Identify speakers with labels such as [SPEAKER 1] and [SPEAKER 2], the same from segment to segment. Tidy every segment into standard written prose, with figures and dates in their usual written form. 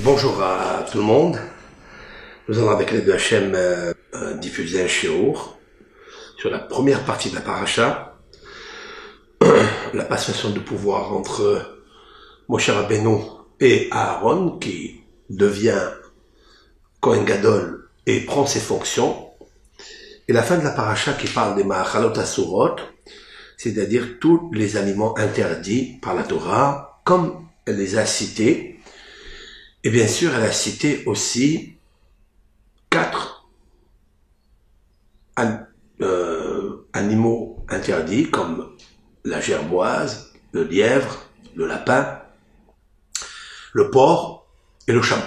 [SPEAKER 1] Bonjour à tout le monde. Nous allons avec l'aide de Hachem diffuser un shiur sur la première partie de la paracha, la passation de pouvoir entre Moshe Rabbeinu et Aaron, qui devient Kohen Gadol et prend ses fonctions, et la fin de la paracha qui parle des Ma'achalot Asurot, c'est-à-dire tous les aliments interdits par la Torah, comme elle les a cités. Et bien sûr, elle a cité aussi 4 animaux interdits, comme la gerboise, le lièvre, le lapin, le porc et le chameau.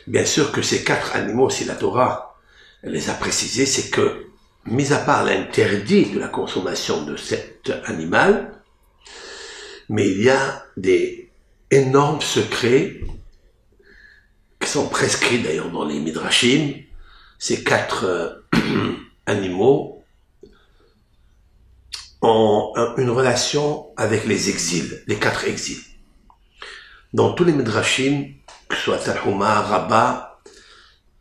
[SPEAKER 1] Bien sûr que ces 4 animaux, si la Torah elle les a précisés, c'est que, mis à part l'interdit de la consommation de cet animal, mais il y a des énormes secrets qui sont prescrits d'ailleurs dans les Midrashim. Ces 4 animaux ont une relation avec les exils, les 4 exils. Dans tous les Midrashim, que ce soit Tanhuma, Rabbah,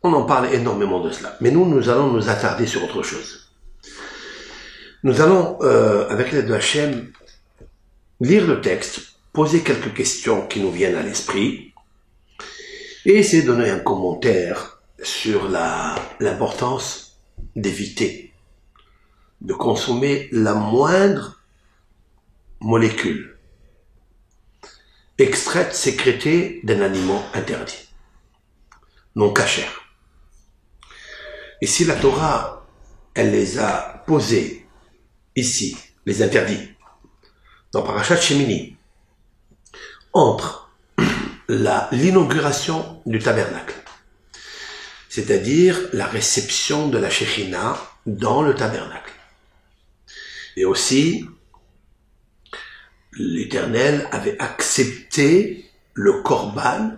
[SPEAKER 1] on en parle énormément de cela. Mais nous allons nous attarder sur autre chose. Nous allons, avec l'aide de Hachem, lire le texte, poser quelques questions qui nous viennent à l'esprit et essayer de donner un commentaire sur l'importance d'éviter de consommer la moindre molécule extraite, sécrétée d'un aliment interdit, non cachère. Et si la Torah, elle les a posés ici, les interdits, dans Parashat Shemini, entre l'inauguration du tabernacle, c'est-à-dire la réception de la Shekhinah dans le tabernacle. Et aussi, l'Éternel avait accepté le korban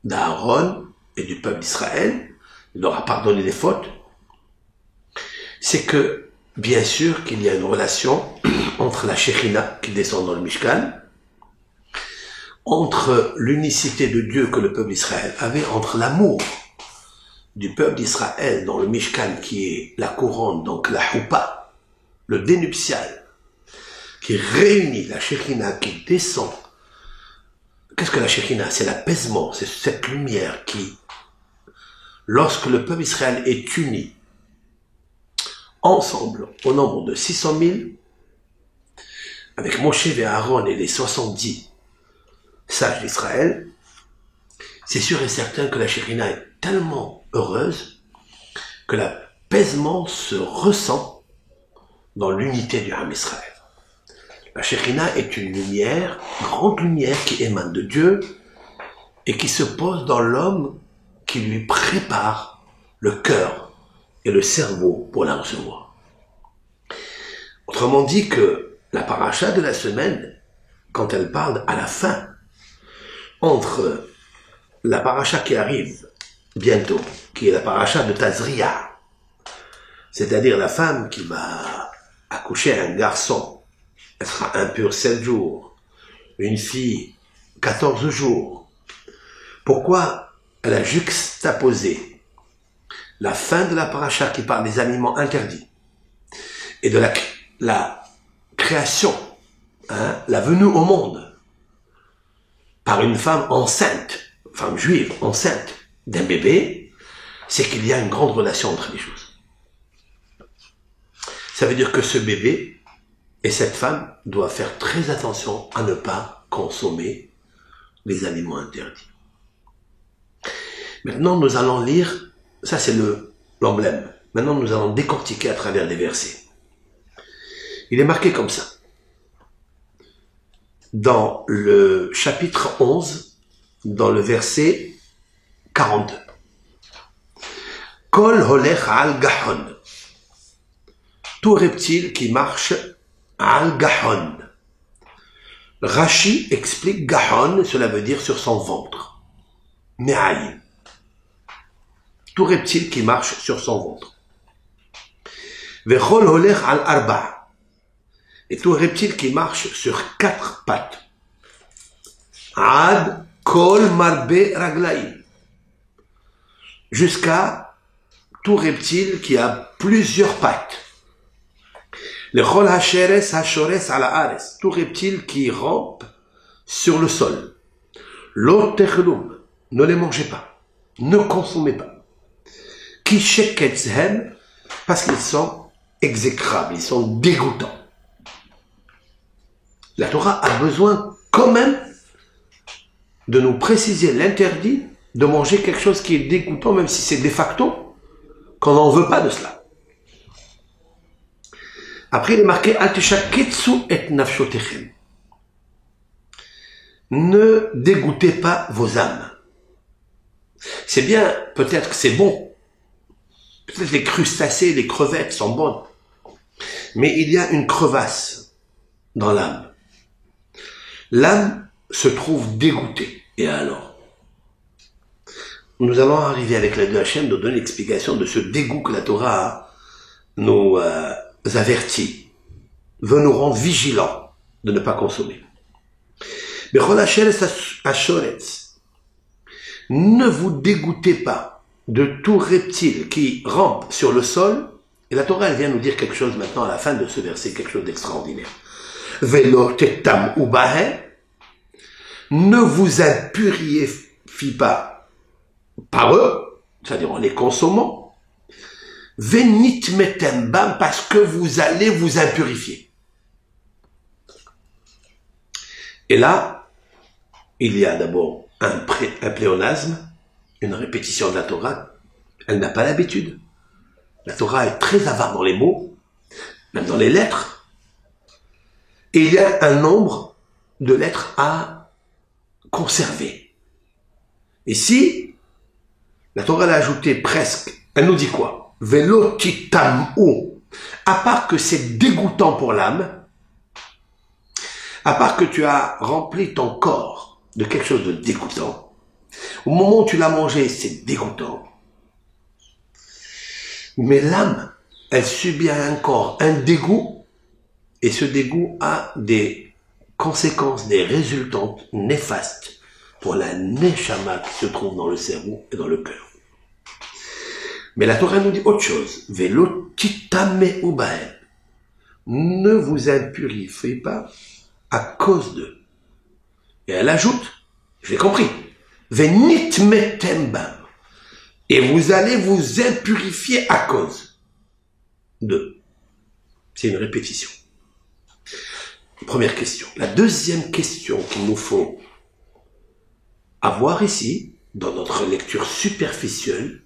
[SPEAKER 1] d'Aaron et du peuple d'Israël, il leur a pardonné les fautes. C'est que, bien sûr, qu'il y a une relation entre la Shekhinah qui descend dans le Mishkan, entre l'unicité de Dieu que le peuple d'Israël avait, entre l'amour du peuple d'Israël dans le Mishkan qui est la couronne, donc la Choupa, le dénuptial, qui réunit la Shekhinah qui descend. Qu'est-ce que la Shekhinah? C'est l'apaisement, c'est cette lumière qui, lorsque le peuple d'Israël est uni, ensemble, au nombre de 600 000, avec Moshe et Aaron et les 70 sages d'Israël, c'est sûr et certain que la Shekhinah est tellement heureuse que l'apaisement se ressent dans l'unité du Ham Israël. La Shekhinah est une lumière, grande lumière qui émane de Dieu et qui se pose dans l'homme qui lui prépare le cœur et le cerveau pour la recevoir. Autrement dit que la paracha de la semaine, quand elle parle à la fin, entre la paracha qui arrive bientôt, qui est la paracha de Tazria, c'est-à-dire la femme qui va accoucher un garçon, elle sera impure 7 jours, une fille 14 jours. Pourquoi elle a juxtaposé la fin de la paracha qui parle des aliments interdits et de la création, la venue au monde par une femme enceinte, femme juive enceinte d'un bébé, c'est qu'il y a une grande relation entre les choses. Ça veut dire que ce bébé et cette femme doivent faire très attention à ne pas consommer les aliments interdits. Maintenant, nous allons lire, ça c'est l'emblème. Maintenant, nous allons décortiquer à travers les versets. Il est marqué comme ça. Dans le chapitre 11, dans le verset 42. Kol holech al gahon. Tout reptile qui marche al gahon. Rashi explique gahon, cela veut dire sur son ventre. Me'aï. Tout reptile qui marche sur son ventre. Vechol holech al arba. Et tout reptile qui marche sur 4 pattes. Ad Kol marbe raglaim. Jusqu'à tout reptile qui a plusieurs pattes. Le chol hacheres hachores ala ares. Tout reptile qui rampe sur le sol. Lo techlum. Ne les mangez pas. Ne consommez pas. Ki shekethem. Parce qu'ils sont exécrables. Ils sont dégoûtants. La Torah a besoin quand même de nous préciser l'interdit de manger quelque chose qui est dégoûtant, même si c'est de facto, qu'on n'en veut pas de cela. Après, il est marqué Al teshaketsu et nafshotechem. Ne dégoûtez pas vos âmes. C'est bien, peut-être que c'est bon. Peut-être les crustacés, les crevettes sont bonnes. Mais il y a une crevasse dans l'âme. L'âme se trouve dégoûtée. Et alors? Nous allons arriver avec l'aide de Hachem de donner l'explication de ce dégoût que la Torah nous avertit, veut nous rendre vigilants de ne pas consommer. Ne vous dégoûtez pas de tout reptile qui rampe sur le sol. Et la Torah, elle vient nous dire quelque chose maintenant à la fin de ce verset, quelque chose d'extraordinaire. Velo tetam ubahe, ne vous impurifiez pas par eux, c'est-à-dire en les consommant. Venit metem bam, parce que vous allez vous impurifier. Et là, il y a d'abord un pléonasme, une répétition de la Torah. Elle n'a pas l'habitude. La Torah est très avare dans les mots, même dans les lettres. Et il y a un nombre de lettres à conserver. Ici, la Torah l'a ajouté presque. Elle nous dit quoi? Velo titam'u. À part que c'est dégoûtant pour l'âme, à part que tu as rempli ton corps de quelque chose de dégoûtant, au moment où tu l'as mangé, c'est dégoûtant. Mais l'âme, elle subit encore un dégoût. Et ce dégoût a des conséquences, des résultantes néfastes pour la neshama qui se trouve dans le cerveau et dans le cœur. Mais la Torah nous dit autre chose. Velo titame ubahem. Ne vous impurifiez pas à cause d'eux. Et elle ajoute, j'ai compris, venit metem bam. Et vous allez vous impurifier à cause d'eux. C'est une répétition. Première question. La deuxième question qu'il nous faut avoir ici, dans notre lecture superficielle,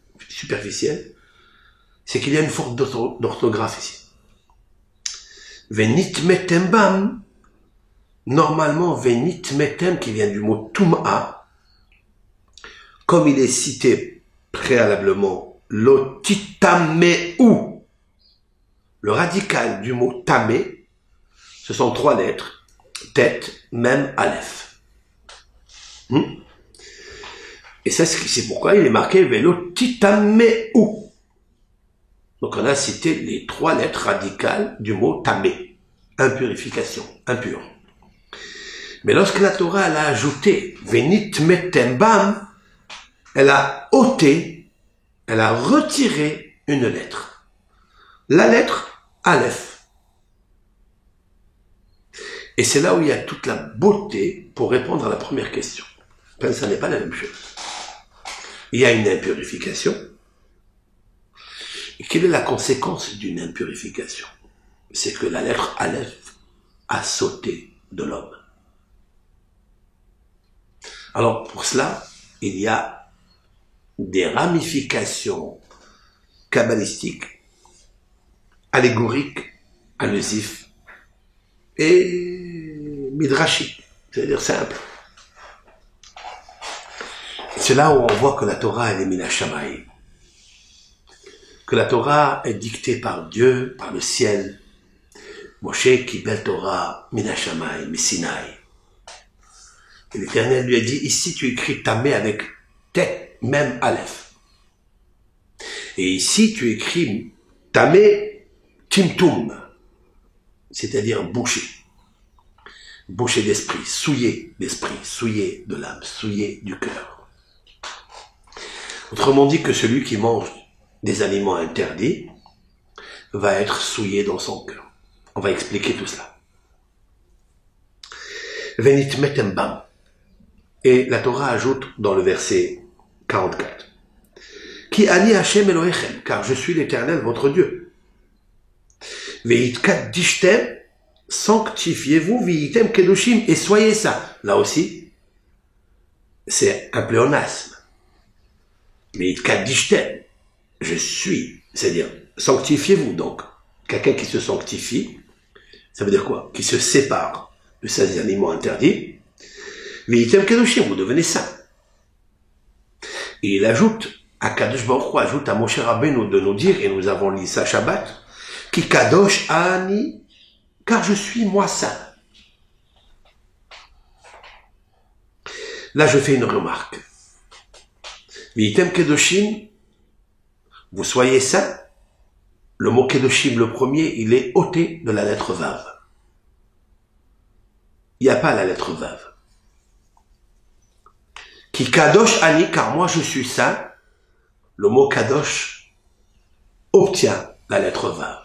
[SPEAKER 1] c'est qu'il y a une faute d'orthographe ici. Venit metem bam, normalement venit metem qui vient du mot tum'a, comme il est cité préalablement, lotitameu, le radical du mot tamé, ce sont 3 lettres, tête, même, aleph. Et ça, c'est pourquoi il est marqué velo titameu. Donc on a cité les 3 lettres radicales du mot tamé, impurification, impur. Mais lorsque la Torah elle a ajouté venit metem bam, elle a ôté, elle a retiré une lettre. La lettre aleph. Et c'est là où il y a toute la beauté pour répondre à la première question. Parce que ça n'est pas la même chose. Il y a une impurification. Et quelle est la conséquence d'une impurification? C'est que la lettre Aleph a sauté de l'homme. Alors pour cela, il y a des ramifications kabbalistiques, allégoriques, allusifs et midrashiques, c'est-à-dire simple. C'est là où on voit que la Torah elle est mina shamayim, que la Torah est dictée par Dieu, par le ciel. Moshe kibel Torah mina shamayim, Sinaï. Et l'Éternel lui a dit, ici tu écris tamé avec tête, même aleph. Et ici tu écris tamé timtum, c'est-à-dire bouché. bouché d'esprit, souillé de l'âme, souillé du cœur. Autrement dit que celui qui mange des aliments interdits va être souillé dans son cœur. On va expliquer tout cela. Venit metem bam. Et la Torah ajoute dans le verset 44. Ki ani Hashem Elohechem, car je suis l'Éternel, votre Dieu. Veit kaddishtem, sanctifiez-vous, veitem kedoshim, et soyez saints. Là aussi, c'est un pléonasme. Veit kaddishtem, je suis, c'est-à-dire, sanctifiez-vous donc. Quelqu'un qui se sanctifie, ça veut dire quoi? Qui se sépare de ces aliments interdits. Veitem kedoshim, vous devenez saints. Et il ajoute, Akadosh Baruch Hu ajoute à Moshe Rabbeinu de nous dire, et nous avons lu ça Shabbat, Ki kadosh ani, car je suis moi saint. Là, je fais une remarque. Veitem kedoshim, vous soyez saints. Le mot kedoshim, le premier, il est ôté de la lettre vav. Il n'y a pas la lettre vav. Ki kadosh ani, car moi je suis saint. Le mot kadosh obtient la lettre vav.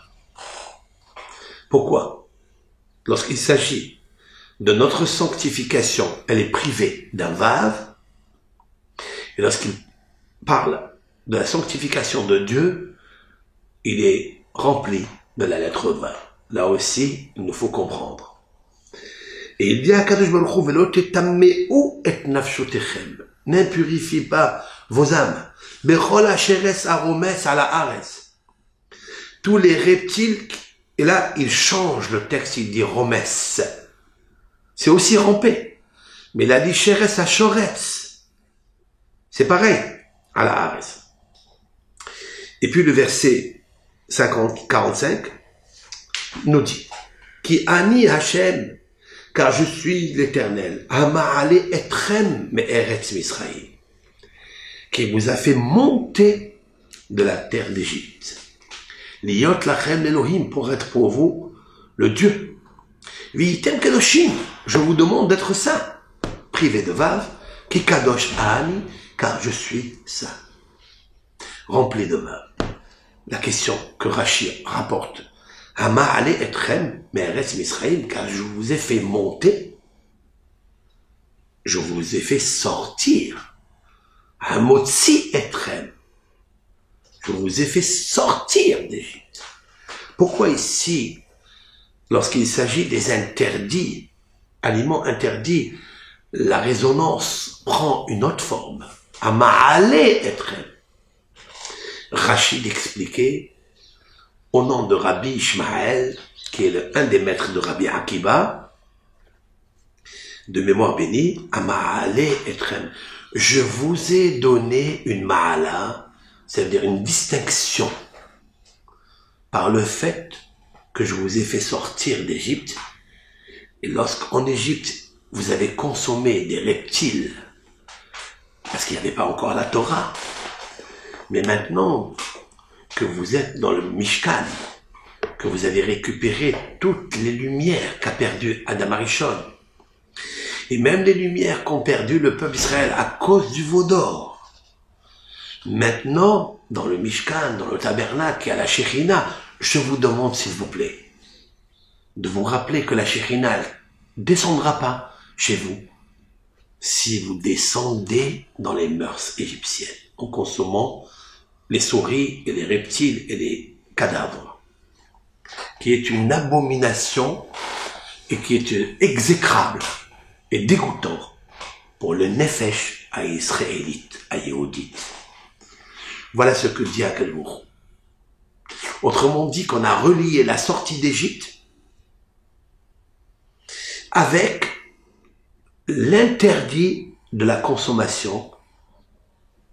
[SPEAKER 1] Pourquoi? Lorsqu'il s'agit de notre sanctification, elle est privée d'un vav. Et lorsqu'il parle de la sanctification de Dieu, il est rempli de la lettre vav. Là aussi, il nous faut comprendre. Et il dit à Kadosh Baruch Hu, Velo tetameu et nafshotechem. N'impurifie pas vos âmes. Bechol hacheres aromes ala ares. Tous les reptiles, et là, il change le texte, il dit romes. C'est aussi ramper. Mais il a dit cheres hachoretz. C'est pareil, ala ares. Et puis le verset 45 nous dit, Ki ani Hashem, car je suis l'Éternel, Hama'ale etrem me'eretz Misraïm, qui vous a fait monter de la terre d'Égypte. Liot lachem Elohim, pour être pour vous le Dieu. Veitem kedoshim, je vous demande d'être saint. Privé de vav, ki kadosh ani, car je suis saint. Rempli de vav. La question que Rashi rapporte, Hama'ale etrem me'eretz Misraïm, car je vous ai fait monter, je vous ai fait sortir. Hamotzi etrem, je vous ai fait sortir d'Égypte. Pourquoi ici, lorsqu'il s'agit des interdits, aliments interdits, la résonance prend une autre forme? Hama'ale etrem. Rachid expliquait, au nom de Rabbi Ishmael, qui est un des maîtres de Rabbi Akiba, de mémoire bénie, Hama'ale etrem. Je vous ai donné une ma'ala, c'est-à-dire une distinction, par le fait que je vous ai fait sortir d'Égypte. Et lorsqu'en Égypte, vous avez consommé des reptiles, parce qu'il n'y avait pas encore la Torah, mais maintenant que vous êtes dans le Mishkan, que vous avez récupéré toutes les lumières qu'a perdu Adam Arishon, et même les lumières qu'ont perdu le peuple Israël à cause du veau d'or. Maintenant, dans le Mishkan, dans le tabernacle et à la Shekhinah, je vous demande, s'il vous plaît, de vous rappeler que la Shekhinah ne descendra pas chez vous si vous descendez dans les mœurs égyptiennes, en consommant les souris et les reptiles et les cadavres, qui est une abomination et qui est exécrable et dégoûtant pour le nefesh à Israélite, à Yehudite. Voilà ce que dit Akadosh. Autrement dit qu'on a relié la sortie d'Égypte avec l'interdit de la consommation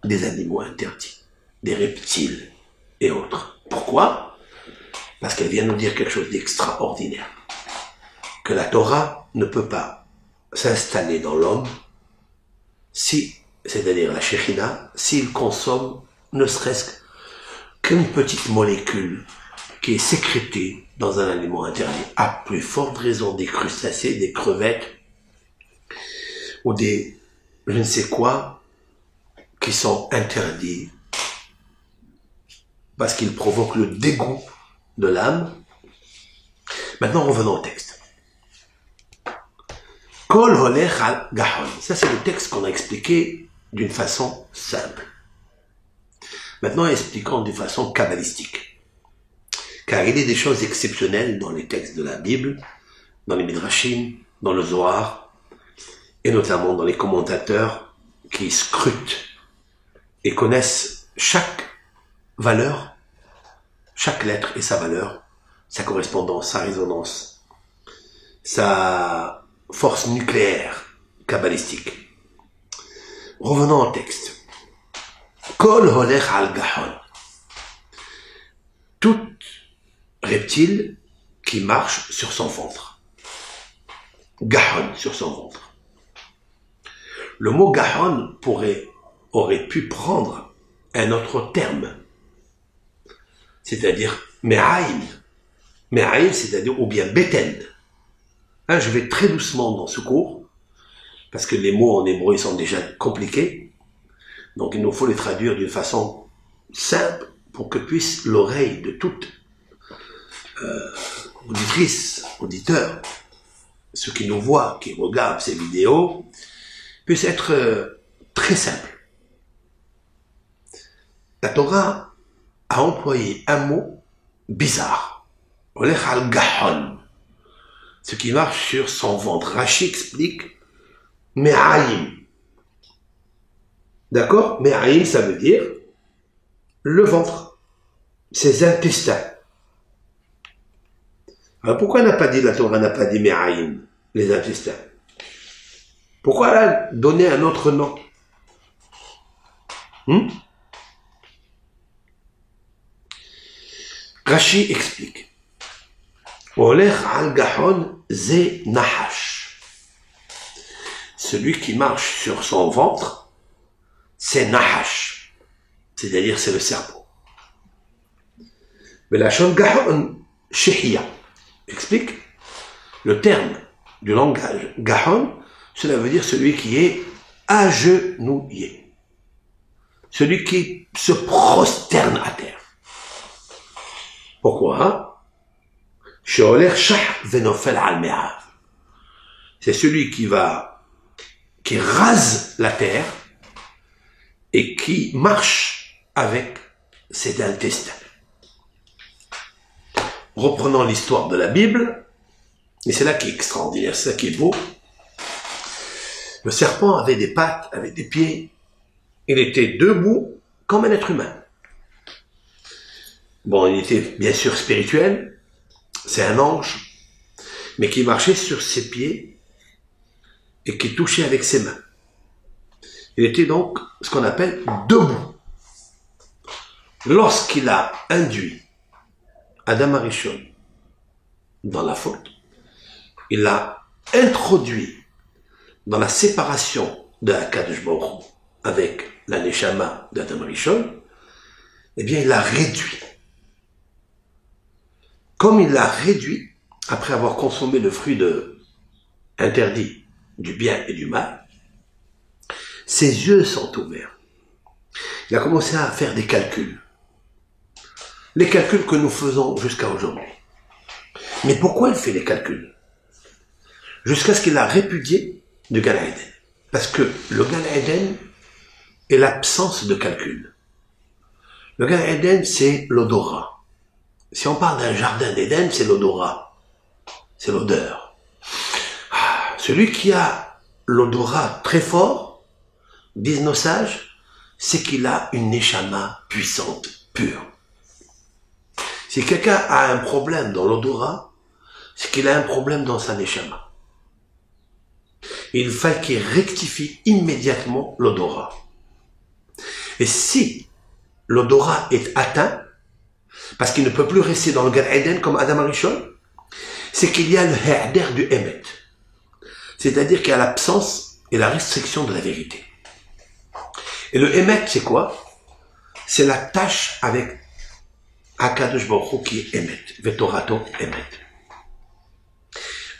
[SPEAKER 1] des animaux interdits, des reptiles et autres. Pourquoi? Parce qu'elle vient nous dire quelque chose d'extraordinaire. Que la Torah ne peut pas s'installer dans l'homme si, c'est-à-dire la Shekhinah, s'il consomme ne serait-ce qu'une petite molécule qui est sécrété dans un aliment interdit. À plus forte raison des crustacés, des crevettes, ou des je ne sais quoi, qui sont interdits parce qu'ils provoquent le dégoût de l'âme. Maintenant, revenons au texte. Kol holech al gahon. Ça, c'est le texte qu'on a expliqué d'une façon simple. Maintenant, expliquons d'une façon kabbalistique. Car il y a des choses exceptionnelles dans les textes de la Bible, dans les Midrashim, dans le Zohar, et notamment dans les commentateurs qui scrutent et connaissent chaque valeur, chaque lettre et sa valeur, sa correspondance, sa résonance, sa force nucléaire kabbalistique. Revenons au texte. Kol holech al gahon. Tout reptile qui marche sur son ventre. Gahon, sur son ventre. Le mot gahon aurait pu prendre un autre terme, c'est-à-dire me'aïm. Me'aïm, c'est-à-dire ou bien beten. Je vais très doucement dans ce cours, parce que les mots en hébreu sont déjà compliqués, donc il nous faut les traduire d'une façon simple pour que puisse l'oreille de toute auditrice, auditeur, ceux qui nous voient, qui regardent ces vidéos, puisse être très simple. La Torah a employé un mot bizarre, holech al gahon, ce qui marche sur son ventre. Rashi explique me'aïm. D'accord? Me'aïm, ça veut dire le ventre, ses intestins. Alors pourquoi la Torah n'a pas dit me'aïm, les intestins? Pourquoi elle a donné un autre nom? Rashi explique. Holech al gahon ze nahash. Celui qui marche sur son ventre, c'est nahash. C'est-à-dire c'est le serpent. Mais la shon gahon shehia explique le terme du langage gahon. Cela veut dire celui qui est agenouillé. Celui qui se prosterne à terre. Pourquoi? C'est celui qui rase la terre et qui marche avec ses intestins. Reprenons l'histoire de la Bible, et c'est là qui est extraordinaire, c'est là qui est beau. Le serpent avait des pattes, avait des pieds. Il était debout comme un être humain. Bon, il était bien sûr spirituel. C'est un ange. Mais qui marchait sur ses pieds et qui touchait avec ses mains. Il était donc ce qu'on appelle debout. Lorsqu'il a induit Adam Arishon dans la faute, il l'a introduit dans la séparation de Akadosh Baruch Hu avec la Neshama d'Adam Rishon, eh bien il l'a réduit. Comme il l'a réduit, après avoir consommé le fruit interdit du bien et du mal, ses yeux sont ouverts. Il a commencé à faire des calculs. Les calculs que nous faisons jusqu'à aujourd'hui. Mais pourquoi il fait les calculs? Jusqu'à ce qu'il a répudié du Gan Eden. Parce que le Gan Eden est l'absence de calcul. Le Gan Eden, c'est l'odorat. Si on parle d'un jardin d'Éden, c'est l'odorat. C'est l'odeur. Celui qui a l'odorat très fort, disent nos sages, c'est qu'il a une neshama puissante, pure. Si quelqu'un a un problème dans l'odorat, c'est qu'il a un problème dans sa neshama. Il faut qu'il rectifie immédiatement l'odorat. Et si l'odorat est atteint, parce qu'il ne peut plus rester dans le Gan Eden comme Adam Arishon, c'est qu'il y a le ha'der du Emet. C'est-à-dire qu'il y a l'absence et la restriction de la vérité. Et le Emet, c'est quoi? C'est la tâche avec Akadosh Baruch Hu qui est Emet, Vetorato Emet.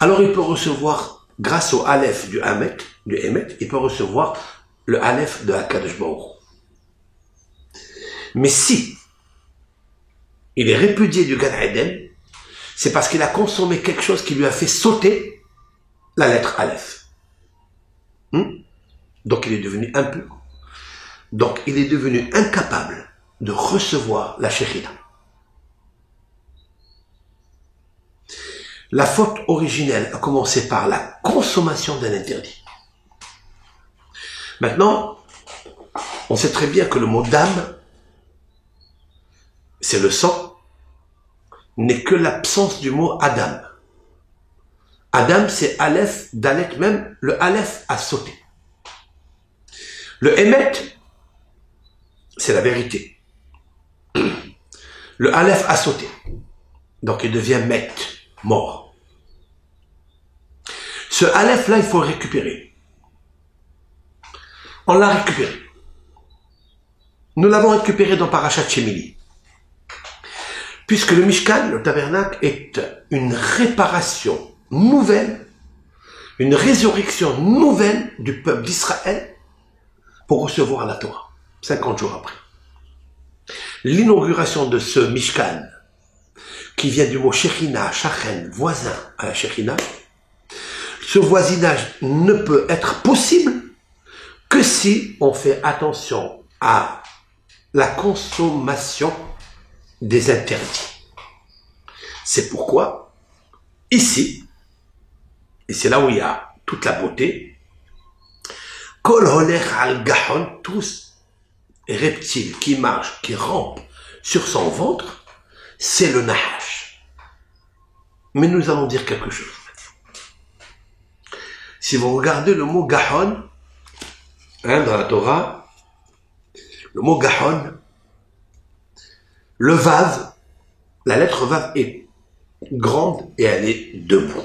[SPEAKER 1] Alors il peut recevoir, grâce au Aleph du Emet, il peut recevoir le Aleph de Akadosh Baruch Hu. Mais si il est répudié du Gan Eden, c'est parce qu'il a consommé quelque chose qui lui a fait sauter la lettre Aleph. Donc il est devenu impur. Donc il est devenu incapable de recevoir la Shekhinah. La faute originelle a commencé par la consommation d'un interdit. Maintenant, on sait très bien que le mot d'âme, c'est le sang, n'est que l'absence du mot Adam. Adam, c'est Aleph, Dalet, même le Aleph a sauté. Le Emet, c'est la vérité. Le Aleph a sauté. Donc il devient Met, mort. Ce Aleph-là, il faut le récupérer. On l'a récupéré. Nous l'avons récupéré dans Parashat Shemini. Puisque le Mishkan, le tabernacle, est une réparation nouvelle, une résurrection nouvelle du peuple d'Israël pour recevoir la Torah, 50 jours après. L'inauguration de ce Mishkan, qui vient du mot Shekhinah, Shachen, voisin à la Shekhinah, ce voisinage ne peut être possible que si on fait attention à la consommation des interdits. C'est pourquoi, ici, et c'est là où il y a toute la beauté, Kol Holech al Gahon, tous reptiles qui marchent, qui rampent sur son ventre, c'est le Nahash. Mais nous allons dire quelque chose. Si vous regardez le mot Gahon, dans la Torah, le mot Gahon, le Vav, la lettre Vav est grande et elle est debout.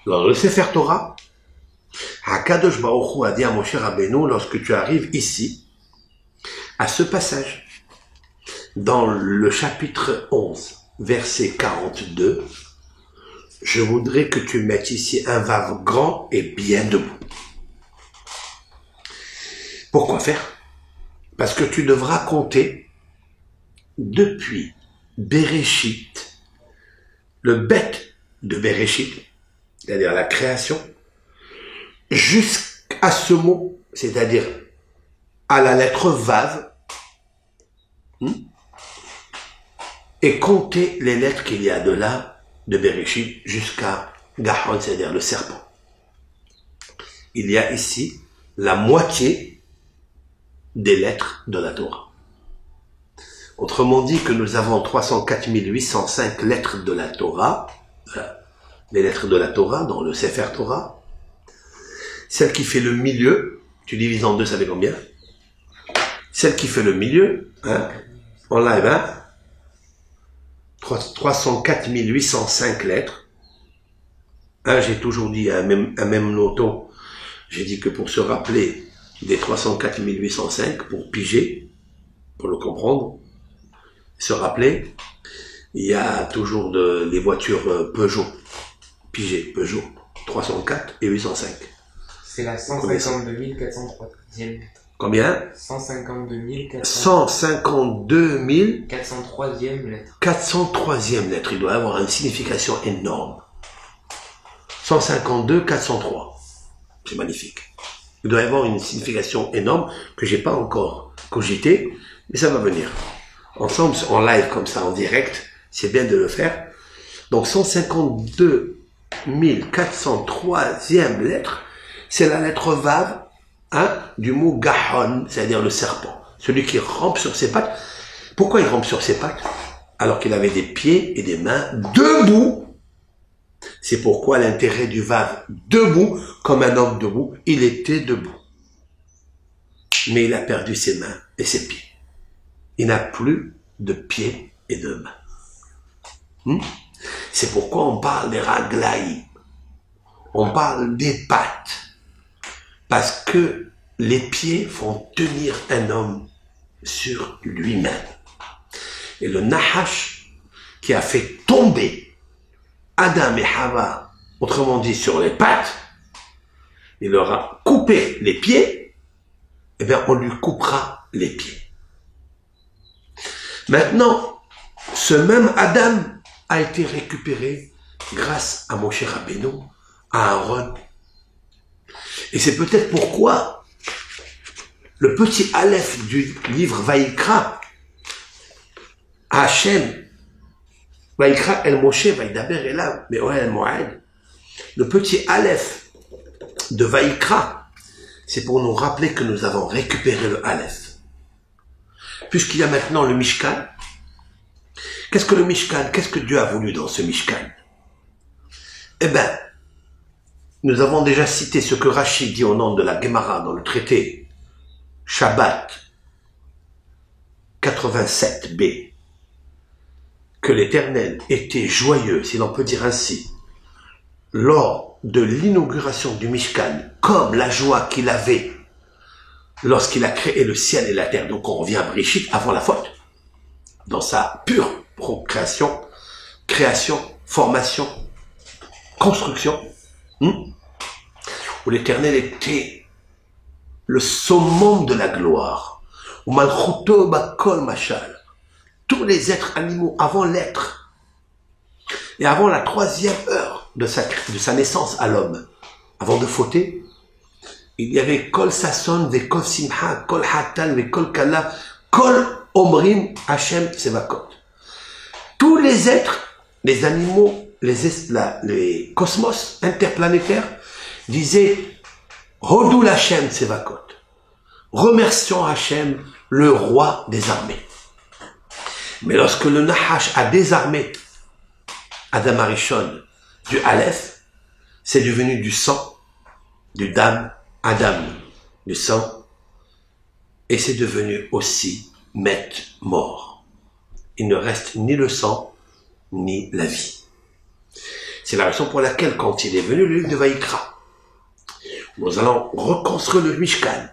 [SPEAKER 1] Dans le Sefer Torah, Hakadosh Baruch Hu a dit à Moshe Rabbeinu, lorsque tu arrives ici, à ce passage, dans le chapitre 11, verset 42, je voudrais que tu mettes ici un Vav grand et bien debout. Pourquoi faire? Parce que tu devras compter depuis Bereshit, le bête de Bereshit, c'est-à-dire la création, jusqu'à ce mot, c'est-à-dire à la lettre Vav, et compter les lettres qu'il y a de là, de Bereshit, jusqu'à Gahon, c'est-à-dire le serpent. Il y a ici la moitié des lettres de la Torah. Autrement dit que nous avons 304 805 lettres de la Torah, les lettres de la Torah dans le Sefer Torah. Celle qui fait le milieu, tu divises en deux, ça fait combien? Celle qui fait le milieu, en live, 304 805 lettres. J'ai toujours dit à un même loto, j'ai dit que pour se rappeler des 304 805, pour piger, pour le comprendre, se rappeler, il y a toujours les voitures Peugeot, Peugeot, 304 et 805.
[SPEAKER 2] C'est la 152 403e lettre.
[SPEAKER 1] Combien?
[SPEAKER 2] 152 403e lettre.
[SPEAKER 1] 403e lettre, il doit avoir une signification énorme. 152 403, c'est magnifique. Il doit y avoir une signification énorme que j'ai pas encore cogité, mais ça va venir. Ensemble, en live comme ça, en direct, c'est bien de le faire. Donc 152 403e lettre, c'est la lettre Vav, du mot Gahon, c'est-à-dire le serpent. Celui qui rampe sur ses pattes. Pourquoi il rampe sur ses pattes? Alors qu'il avait des pieds et des mains debout. C'est pourquoi l'intérêt du Vav debout, comme un homme debout, il était debout. Mais il a perdu ses mains et ses pieds. Il n'a plus de pieds et de mains. C'est pourquoi on parle des raglaïs. On parle des pattes. Parce que les pieds font tenir un homme sur lui-même. Et le Nahash qui a fait tomber Adam et Hava, autrement dit sur les pattes, il leur a coupé les pieds, eh bien on lui coupera les pieds. Maintenant, ce même Adam a été récupéré grâce à Moshe Rabbeinu, à Aaron. Et c'est peut-être pourquoi le petit Aleph du livre Vaïkra, Hachem, Vaïkra El Moshe, Vaïdaber Elav, Me'oel El Moed, le petit Aleph de Vaïkra, c'est pour nous rappeler que nous avons récupéré le Aleph. Puisqu'il y a maintenant le Mishkan, qu'est-ce que le Mishkan? Qu'est-ce que Dieu a voulu dans ce Mishkan? Eh bien, nous avons déjà cité ce que Rashi dit au nom de la Gemara dans le traité Shabbat 87b, que l'Éternel était joyeux, si l'on peut dire ainsi, lors de l'inauguration du Mishkan, comme la joie qu'il avait lorsqu'il a créé le ciel et la terre. Donc on revient à Brishit avant la faute, dans sa pure procréation, création, formation, construction, où l'Éternel était le summum de la gloire, où Malchuto Bakol Machal, tous les êtres animaux avant l'être, et avant la 3e heure de sa naissance à l'homme, avant de fauter, il y avait Kol Sasson, ve Kol Simha, Kol Hatan, ve Kol Kala, Kol Omrim, Hashem Sevakot. Tous les êtres, les animaux, les cosmos interplanétaires disaient Hodou Hashem Sevakot. Remercions Hashem, le roi des armées. Mais lorsque le Nahash a désarmé Adam Arishon du Aleph, c'est devenu du sang, du dam, Adam, du sang, et c'est devenu aussi Met mort. Il ne reste ni le sang, ni la vie. C'est la raison pour laquelle, quand il est venu le livre de Vaïkra, nous allons reconstruire le Mishkan.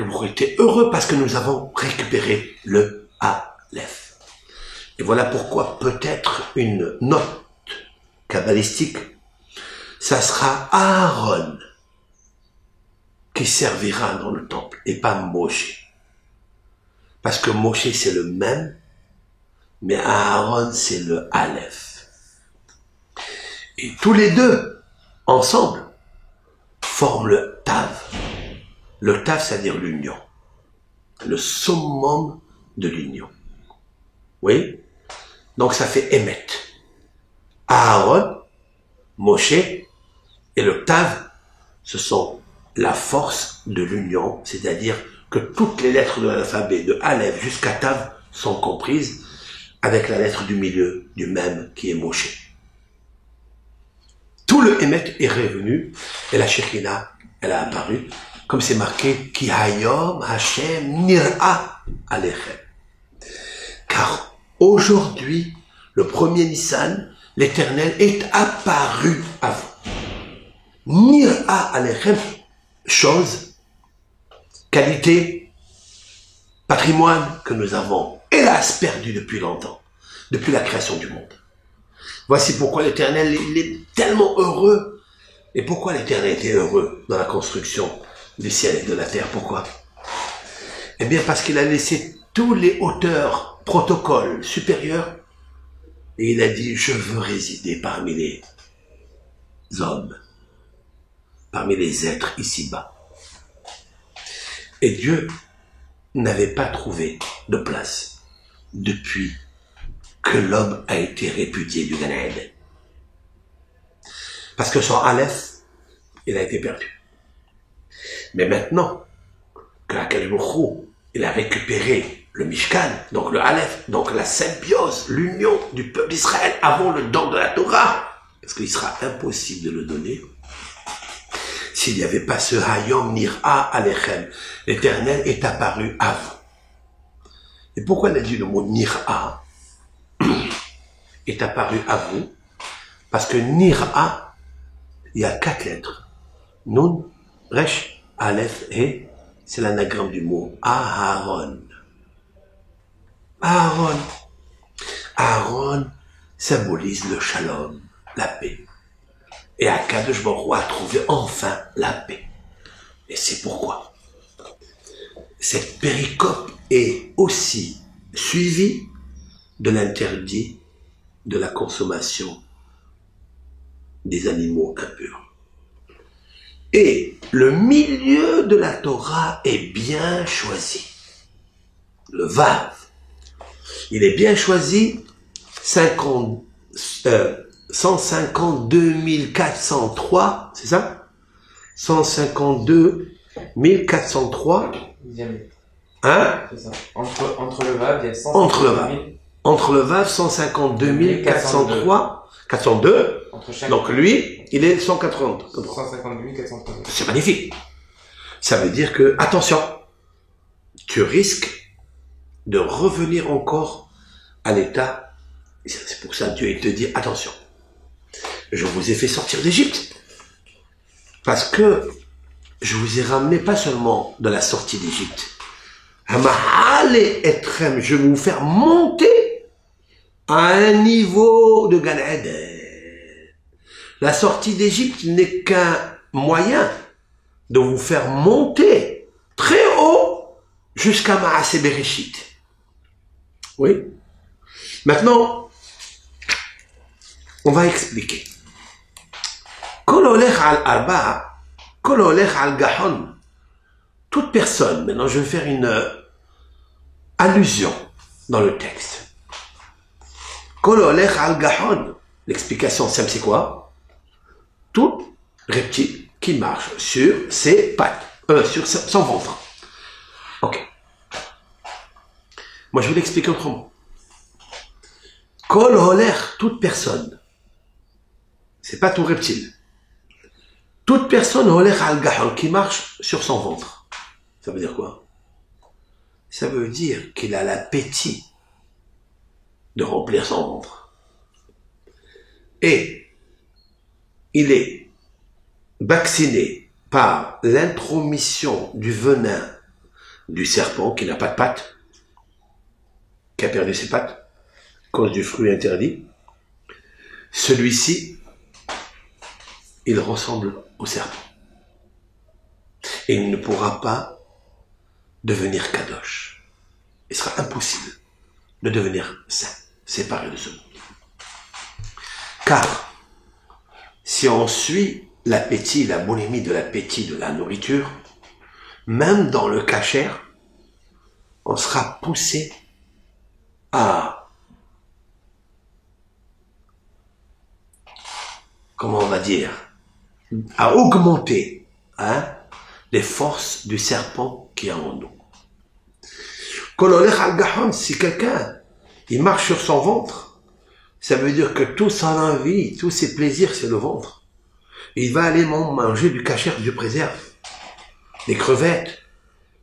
[SPEAKER 1] Vous était heureux parce que nous avons récupéré le Aleph. Et voilà pourquoi peut-être une note kabbalistique, ça sera Aaron qui servira dans le temple et pas Moshe. Parce que Moshe c'est le même, mais Aaron c'est le Aleph. Et tous les deux, ensemble, forment le Tav. Le Tav, c'est-à-dire l'union. Le summum de l'union. Oui? Donc ça fait Emet. Aaron, Moshe et le Tav, ce sont la force de l'union, c'est-à-dire que toutes les lettres de l'alphabet, de Aleph jusqu'à Tav, sont comprises avec la lettre du milieu, du même, qui est Moshe. Tout le Emet est revenu, et la Shekhina, elle a apparu, comme c'est marqué, Ki hayom Hashem nir'a alechem. Car aujourd'hui, le 1er Nissan, l'Éternel est apparu à vous. Nir'a alechem, chose, qualité, patrimoine que nous avons, hélas, perdu depuis longtemps, depuis la création du monde. Voici pourquoi l'Éternel il est tellement heureux. Et pourquoi l'Éternel était heureux dans la construction du ciel et de la terre? Pourquoi? Eh bien parce qu'il a laissé tous les hauteurs, protocoles supérieurs, et il a dit, je veux résider parmi les hommes, parmi les êtres ici-bas. Et Dieu n'avait pas trouvé de place depuis que l'homme a été répudié du Gan Eden. Parce que son Aleph, il a été perdu. Mais maintenant que Akadosh Baruch Hu, il a récupéré le Mishkan, donc le Aleph, donc la symbiose, l'union du peuple d'Israël avant le don de la Torah, parce qu'il sera impossible de le donner s'il n'y avait pas ce Hayom Nir'a Alechem. L'Éternel est apparu à vous. Et pourquoi il a dit le mot Nir'a est apparu à vous? Parce que Nir'a, il y a 4 lettres. Nun, Resh, Aleph et c'est l'anagramme du mot Aharon. Aaron. Aaron symbolise le shalom, la paix. Et Akadosh Baruch Hu a trouvé enfin la paix. Et c'est pourquoi cette péricope est aussi suivie de l'interdit de la consommation des animaux impurs. Et le milieu de la Torah est bien choisi. Le Vav. Il est bien choisi 152 403, c'est ça? 152 403. Hein?
[SPEAKER 2] C'est ça. Entre le Vav, il y a 152
[SPEAKER 1] Entre le Vav. Entre le Vav, 152 403, 402. Donc lui, il est 180.
[SPEAKER 2] 152 403.
[SPEAKER 1] C'est magnifique. Ça veut dire que, attention, tu risques de revenir encore à l'état. C'est pour ça que Dieu il te dit, attention, je vous ai fait sortir d'Égypte. Parce que je vous ai ramené pas seulement de la sortie d'Égypte. Je vais vous faire monter à un niveau de Gan Eden. La sortie d'Égypte n'est qu'un moyen de vous faire monter très haut jusqu'à Maaseh Bereshit. Oui. Maintenant, on va expliquer. Toute personne, maintenant je vais faire une allusion dans le texte. L'explication simple c'est quoi? Tout reptile qui marche sur ses pattes, sur son ventre. Ok. Moi je vais l'expliquer autrement. Toute personne, c'est pas tout reptile. Toute personne qui marche sur son ventre. Ça veut dire quoi? Ça veut dire qu'il a l'appétit de remplir son ventre. Et il est vacciné par l'intromission du venin du serpent qui n'a pas de pattes, qui a perdu ses pattes, à cause du fruit interdit. Celui-ci, il ressemble au serpent. Et il ne pourra pas devenir kadosh. Il sera impossible de devenir saint, séparé de ce monde. Car, si on suit l'appétit, la boulimie de l'appétit de la nourriture, même dans le kasher, on sera poussé à, comment on va dire, à augmenter les forces du serpent qui est en nous. Si quelqu'un il marche sur son ventre, ça veut dire que tout son envie, tous ses plaisirs, c'est le ventre. Il va aller manger du kasher, Dieu préserve, des crevettes.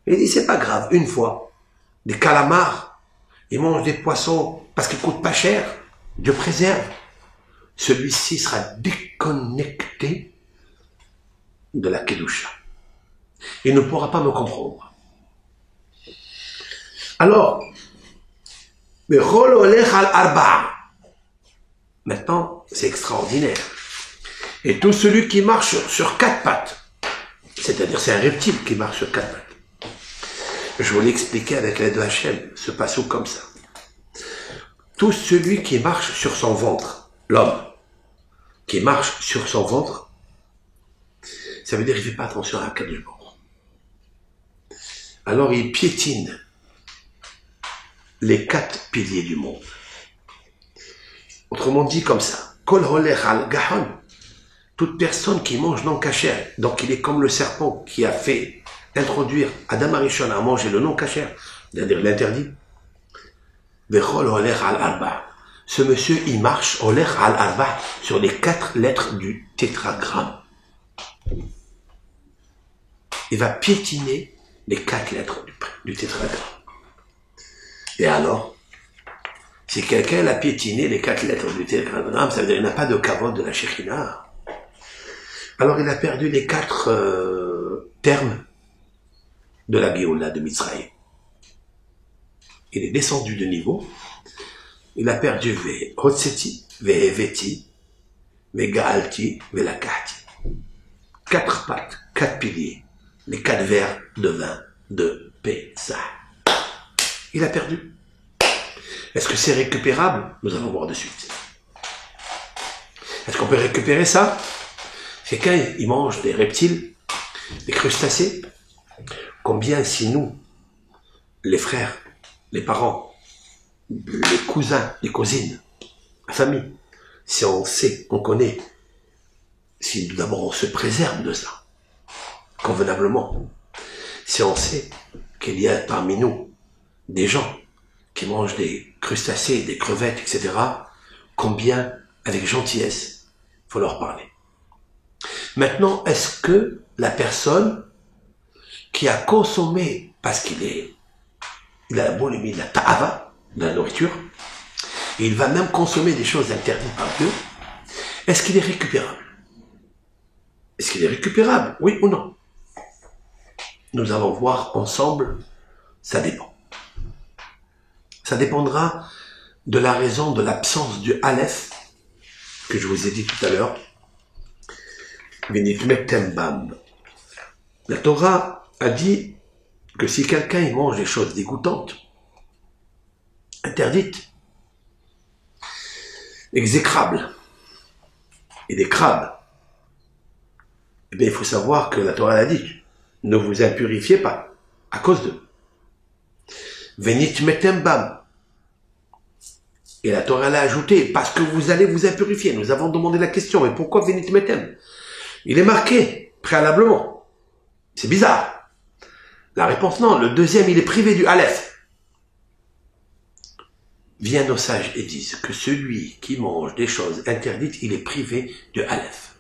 [SPEAKER 1] Il dit c'est pas grave, une fois, des calamars, il mange des poissons parce qu'ils coûtent pas cher, Dieu préserve. Celui-ci sera déconnecté de la Kedusha. Il ne pourra pas me comprendre. Alors, maintenant, c'est extraordinaire. Et tout celui qui marche sur quatre pattes, c'est-à-dire c'est un reptile qui marche sur quatre pattes. Je vous l'expliquer avec l'aide de Hachem, ce passage comme ça. Tout celui qui marche sur son ventre, l'homme, qui marche sur son ventre, ça veut dire qu'il ne fait pas attention à la Kadosh Baruch Hu. Alors il piétine les quatre piliers du monde. Autrement dit comme ça, Kol holer al gahon, toute personne qui mange non kasher, donc il est comme le serpent qui a fait introduire Adam Arishon à manger le non kasher, c'est-à-dire l'interdit. Vechol holer al arba. Ce monsieur, il marche holer al arba sur les quatre lettres du tétragramme. Il va piétiner les quatre lettres du tétragramme. Et alors, si quelqu'un a piétiné les quatre lettres du tétragramme, ça veut dire qu'il n'a pas de kavod de la Shekhina. Alors il a perdu les quatre termes de la Géoula de Mitzrayim. il est descendu de niveau, il a perdu ve hotseti, ve heveti, ve gaalti, ve lakati. 4 pattes, 4 piliers, les 4 verres de vin de Pessah. Il a perdu. Est-ce que c'est récupérable? Nous allons voir de suite. Est-ce qu'on peut récupérer ça? C'est quand il mange des reptiles, des crustacés. Combien si nous, les frères, les parents, les cousins, les cousines, la famille, si on sait, on connaît, si d'abord on se préserve de ça, convenablement, si on sait qu'il y a parmi nous des gens qui mangent des crustacés, des crevettes, etc., combien, avec gentillesse, il faut leur parler. Maintenant, est-ce que la personne qui a consommé, parce qu'il a la boulimie, de la ta'ava, de la nourriture, et il va même consommer des choses interdites par Dieu, est-ce qu'il est récupérable? Est-ce qu'il est récupérable? Oui ou non? Nous allons voir ensemble, ça dépend. Ça dépendra de la raison de l'absence du Aleph, que je vous ai dit tout à l'heure. La Torah a dit que si quelqu'un il mange des choses dégoûtantes, interdites, exécrables, et des crabes, eh bien il faut savoir que la Torah a dit, ne vous impurifiez pas, à cause d'eux. Venit metembam. Et la Torah l'a ajouté, parce que vous allez vous impurifier. Nous avons demandé la question, mais pourquoi venit metem? Il est marqué, préalablement. C'est bizarre. La réponse, non. Le deuxième, il est privé du Aleph. Viennent nos sages et disent que celui qui mange des choses interdites, il est privé du Aleph.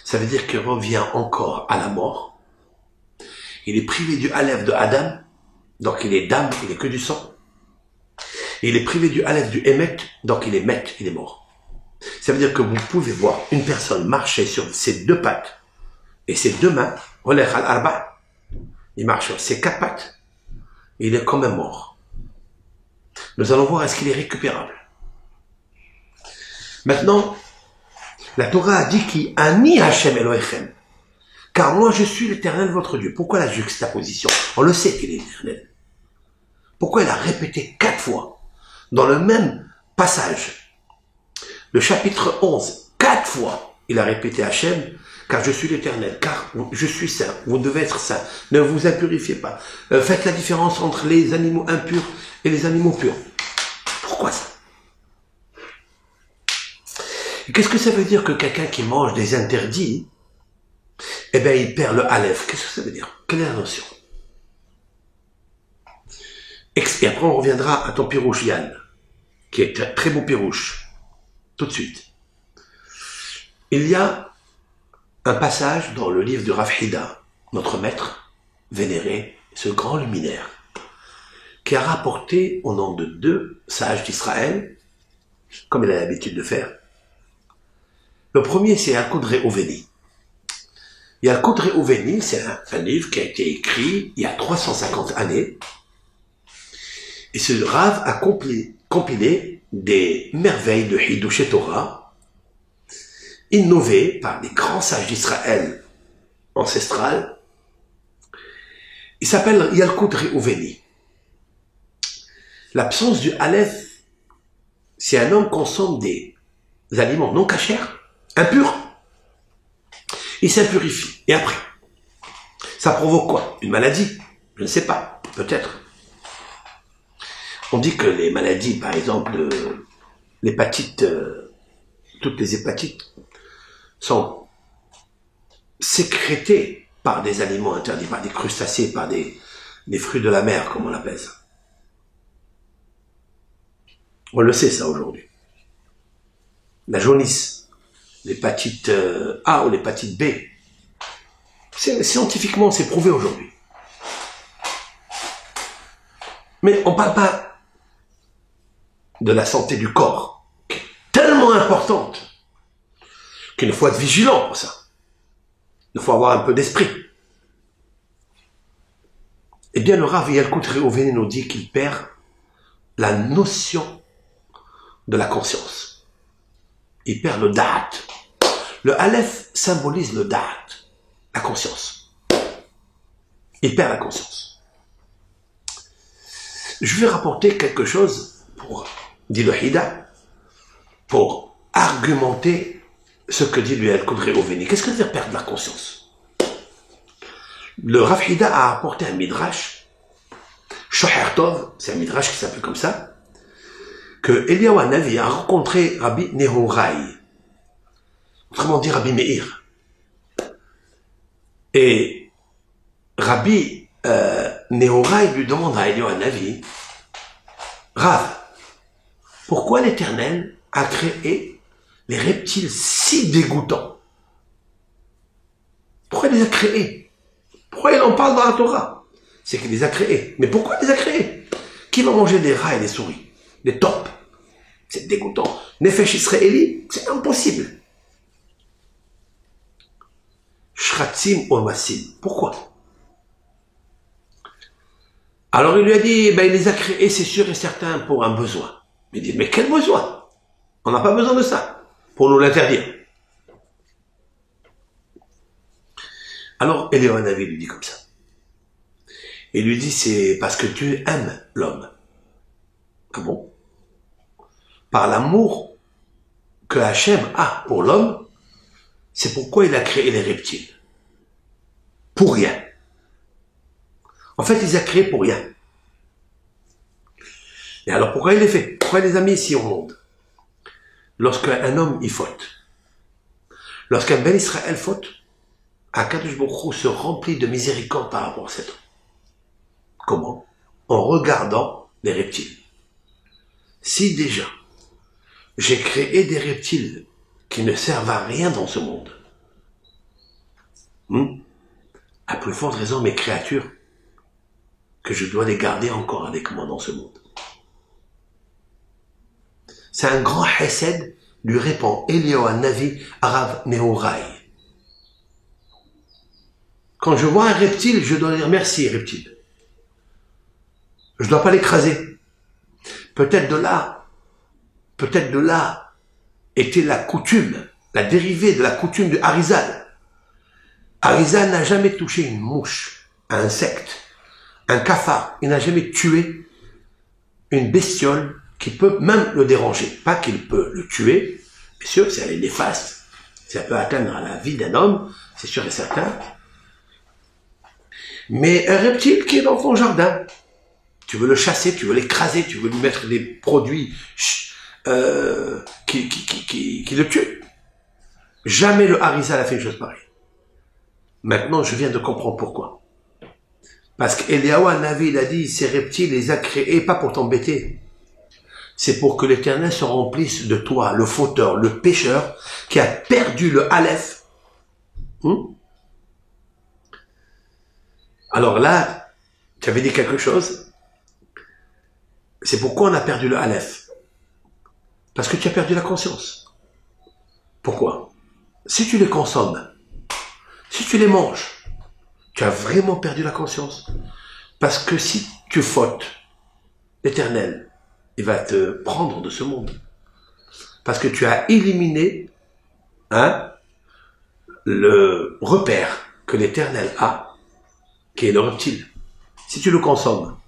[SPEAKER 1] Ça veut dire qu'il revient encore à la mort. Il est privé du Aleph de Adam. Donc il est dam, il est que du sang. Et il est privé du Aleph du Emet, donc il est met, il est mort. Ça veut dire que vous pouvez voir une personne marcher sur ses 2 pattes et ses 2 mains, il marche sur ses 4 pattes, et il est quand même mort. Nous allons voir est-ce qu'il est récupérable. Maintenant, la Torah a dit qui ani Hashem Elohechem, car moi je suis l'Éternel votre Dieu. Pourquoi la juxtaposition? On le sait qu'il est l'Éternel. Pourquoi il a répété 4 fois dans le même passage? Le chapitre 11, 4 fois, il a répété Hachem, car je suis l'Éternel, car je suis saint, vous devez être saint, ne vous impurifiez pas. Faites la différence entre les animaux impurs et les animaux purs. Pourquoi ça? Et qu'est-ce que ça veut dire que quelqu'un qui mange des interdits, eh bien il perd le Aleph? Qu'est-ce que ça veut dire? Quelle est la notion? Et après, on reviendra à ton pirouche, Yann, qui est un très beau pirouche. Tout de suite. Il y a un passage dans le livre de Rav Hida, notre maître vénéré, ce grand luminaire, qui a rapporté au nom de 2 sages d'Israël, comme il a l'habitude de faire. Le premier, c'est Yalkut Reuveni. Yalkut Reuveni, c'est un livre qui a été écrit il y a 350 années. Et ce Rav a compilé des merveilles de Hidush Torah, innovées par des grands sages d'Israël ancestral. Il s'appelle Yalkut Reuveni. L'absence du Aleph, si un homme consomme des aliments non cachers, impurs, il s'impurifie. Et après, ça provoque quoi? Une maladie? Je ne sais pas, peut-être. On dit que les maladies, par exemple, l'hépatite, toutes les hépatites, sont sécrétées par des aliments interdits, par des crustacés, par des fruits de la mer, comme on l'appelle ça. On le sait ça aujourd'hui. La jaunisse, l'hépatite A ou l'hépatite B, scientifiquement c'est prouvé aujourd'hui. Mais on ne parle pas de la santé du corps, qui est tellement importante qu'il faut être vigilant pour ça. Il faut avoir un peu d'esprit. Eh bien, le Rav Yalkut Reuveni nous dit qu'il perd la notion de la conscience. Il perd le da'at. Le Aleph symbolise le da'at, la conscience. Il perd la conscience. Je vais rapporter quelque chose pour, dit le Hida, pour argumenter ce que dit le Yalkut Reuveni. Qu'est-ce que veut dire perdre la conscience? Le Rav Hida a apporté un midrash, Shoher Tov, c'est un midrash qui s'appelle comme ça, que Eliyahu Hanavi a rencontré Rabbi Nehorai, autrement dit Rabbi Meir. Et Rabbi Nehorai lui demande à Eliyahu Hanavi, Rav, pourquoi l'Éternel a créé les reptiles si dégoûtants? Pourquoi il les a créés? Pourquoi il en parle dans la Torah? C'est qu'il les a créés. Mais pourquoi il les a créés? Qui va manger des rats et des souris? Des taupes? C'est dégoûtant. Nefesh Israéli, c'est impossible. Shratzim ou Amassim. Pourquoi? Alors il lui a dit, ben, il les a créés, c'est sûr et certain, pour un besoin. Il dit, mais quel besoin? On n'a pas besoin de ça, pour nous l'interdire. Alors Eliyahu Hanavi lui dit comme ça. Il lui dit, c'est parce que tu aimes l'homme. Ah bon? Par l'amour que Hachem a pour l'homme, c'est pourquoi il a créé les reptiles. Pour rien. En fait, il les a créés pour rien. Et alors, pourquoi il les fait? Pourquoi il les a mis ici au monde? Lorsqu'un homme y faute, lorsqu'un Ben Israël faute, Akadosh Baruch Hu se remplit de miséricorde par rapport à cet homme. Comment? En regardant les reptiles. Si déjà, j'ai créé des reptiles qui ne servent à rien dans ce monde, à plus forte raison mes créatures, que je dois les garder encore avec moi dans ce monde. C'est un grand chesed, lui répond Eliyahu Hanavi, Rav Nehorai. Quand je vois un reptile, je dois dire merci reptile. Je ne dois pas l'écraser. Peut-être de là était la coutume, la dérivée de la coutume de Harizal. Harizal n'a jamais touché une mouche, un insecte, un cafard. Il n'a jamais tué une bestiole qui peut même le déranger. Pas qu'il peut le tuer, bien sûr, si elle est néfaste, si elle peut atteindre à la vie d'un homme, c'est sûr et certain. Mais un reptile qui est dans ton jardin, tu veux le chasser, tu veux l'écraser, tu veux lui mettre des produits qui le tuent. Jamais le Harizal a fait une chose pareille. Maintenant, je viens de comprendre pourquoi. Parce qu'Eliyahu Hanavi, il a dit, ces reptiles, les a créés pas pour t'embêter. C'est pour que l'Éternel se remplisse de toi, le fauteur, le pécheur, qui a perdu le Aleph. Alors là, tu avais dit quelque chose. C'est pourquoi on a perdu le Aleph. Parce que tu as perdu la conscience. Pourquoi? Si tu les consommes, si tu les manges, tu as vraiment perdu la conscience. Parce que si tu fautes, l'Éternel, il va te prendre de ce monde. Parce que tu as éliminé le repère que l'Éternel a, qui est le reptile. Si tu le consommes,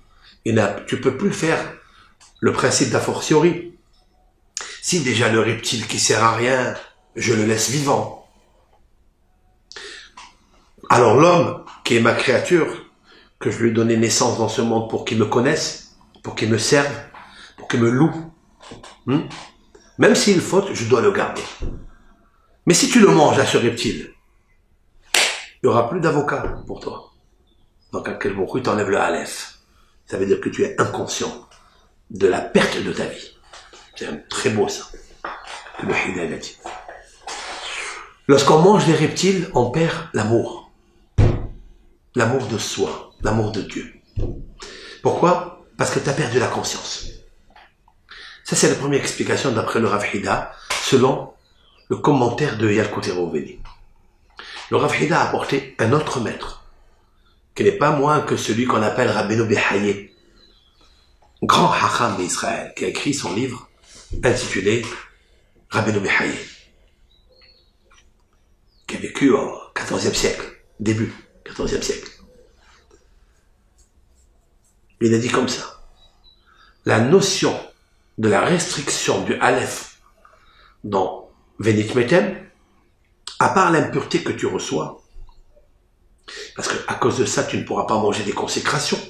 [SPEAKER 1] tu ne peux plus faire le principe d'a fortiori. Si déjà le reptile qui sert à rien, je le laisse vivant. Alors l'homme, qui est ma créature, que je lui ai donné naissance dans ce monde pour qu'il me connaisse, pour qu'il me serve, pour qu'il me loue, même s'il faute, je dois le garder. Mais si tu le manges à ce reptile, il n'y aura plus d'avocat pour toi. Donc à quel moment tu enlèves le Aleph. Ça veut dire que tu es inconscient de la perte de ta vie. C'est très beau ça. Le Hida l'a dit. Lorsqu'on mange des reptiles, on perd l'amour. L'amour de soi, l'amour de Dieu. Pourquoi? Parce que tu as perdu la conscience. Ça, c'est la première explication d'après le Rav Hida, selon le commentaire de Yalkut Reuveni. Le Rav Hida a apporté un autre maître, qui n'est pas moins que celui qu'on appelle Rabbeinu Behaye, grand Hacham d'Israël, qui a écrit son livre intitulé Rabbeinu Behaye, qui a vécu au XIVe siècle, début XIVe siècle. Il a dit comme ça: la notion de la restriction du Aleph dans Venit Metem, à part l'impureté que tu reçois, parce que à cause de ça, tu ne pourras pas manger des consécrations,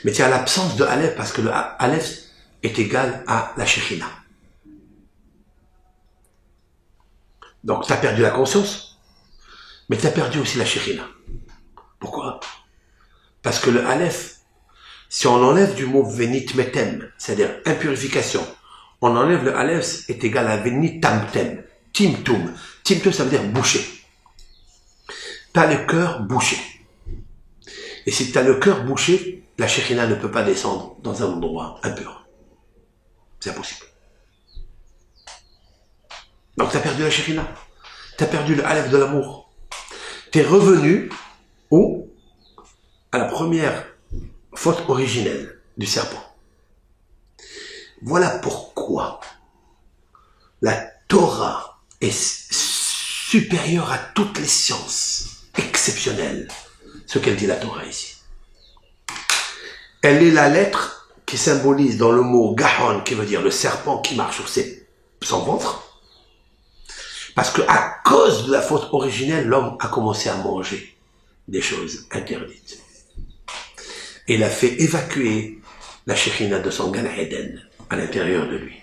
[SPEAKER 1] mais tu as l'absence de Aleph, parce que le Aleph est égal à la Shekhinah. Donc, tu as perdu la conscience, mais tu as perdu aussi la Shekhinah. Pourquoi? Parce que le Aleph, si on enlève du mot Venit Metem, c'est-à-dire impurification, on enlève le Aleph, est égal à Venit Tamtem, Timtum. Timtum, ça veut dire bouché. Tu as le cœur bouché. Et si tu as le cœur bouché, la Shekhinah ne peut pas descendre dans un endroit impur. C'est impossible. Donc tu as perdu la Shekhinah. Tu as perdu le Aleph de l'amour. Tu es revenu où? À la première faute originelle du serpent. Voilà pourquoi la Torah est supérieure à toutes les sciences exceptionnelles. Ce qu'elle dit la Torah ici. Elle est la lettre qui symbolise dans le mot Gahon, qui veut dire le serpent qui marche sur son ventre. Parce que à cause de la faute originelle, l'homme a commencé à manger des choses interdites. Et il a fait évacuer la Shekhinah de son Gan Eden à l'intérieur de lui.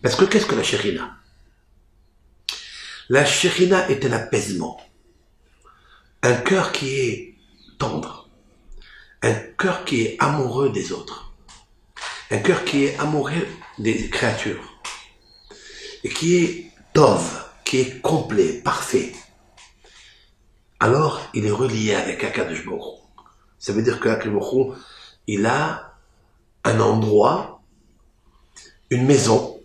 [SPEAKER 1] Parce que qu'est-ce que la Shekhinah? La Shekhinah est un apaisement. Un cœur qui est tendre. Un cœur qui est amoureux des autres. Un cœur qui est amoureux des créatures. Et qui est tov, qui est complet, parfait. Alors, il est relié avec Akadosh Baruch Hu. Ça veut dire que Akadosh Baruch Hu, il a un endroit, une maison,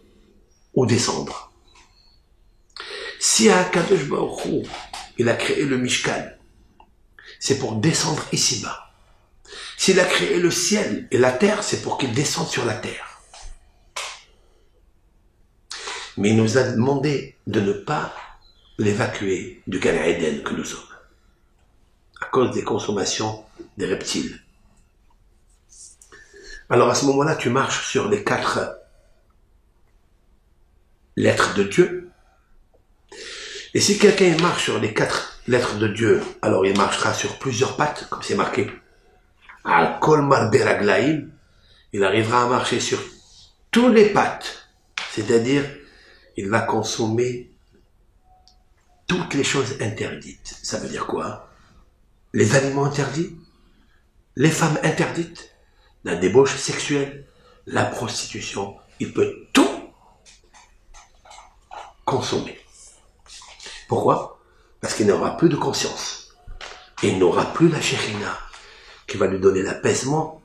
[SPEAKER 1] où descendre. Si Akadosh Baruch Hu, il a créé le Mishkan, c'est pour descendre ici-bas. S'il a créé le ciel et la terre, c'est pour qu'il descende sur la terre. Mais il nous a demandé de ne pas l'évacuer du Gan Eden que nous sommes, à cause des consommations des reptiles. Alors à ce moment-là, tu marches sur les 4 lettres de Dieu. Et si quelqu'un marche sur les 4 lettres de Dieu, alors il marchera sur plusieurs pattes, comme c'est marqué. Al kol marbe raglaim, il arrivera à marcher sur tous les pattes. C'est-à-dire, il va consommer toutes les choses interdites. Ça veut dire quoi? Les aliments interdits, les femmes interdites, la débauche sexuelle, la prostitution. Il peut tout consommer. Pourquoi? Parce qu'il n'aura plus de conscience. Et il n'aura plus la Shekhinah qui va lui donner l'apaisement,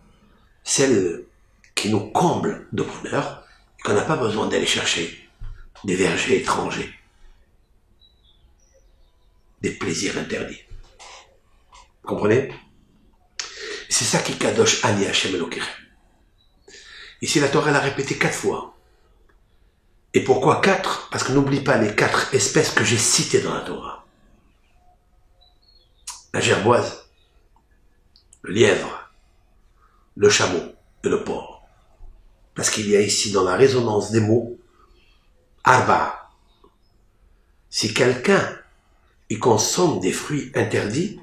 [SPEAKER 1] celle qui nous comble de bonheur, et qu'on n'a pas besoin d'aller chercher des vergers étrangers, des plaisirs interdits. Vous comprenez? C'est ça qui kadosh ani Hashem Elokechem. Ici, la Torah l'a répété 4 fois. Et pourquoi 4? Parce que n'oublie pas les 4 espèces que j'ai citées dans la Torah. La gerboise, le lièvre, le chameau et le porc. Parce qu'il y a ici dans la résonance des mots, arba. Si quelqu'un il consomme des fruits interdits,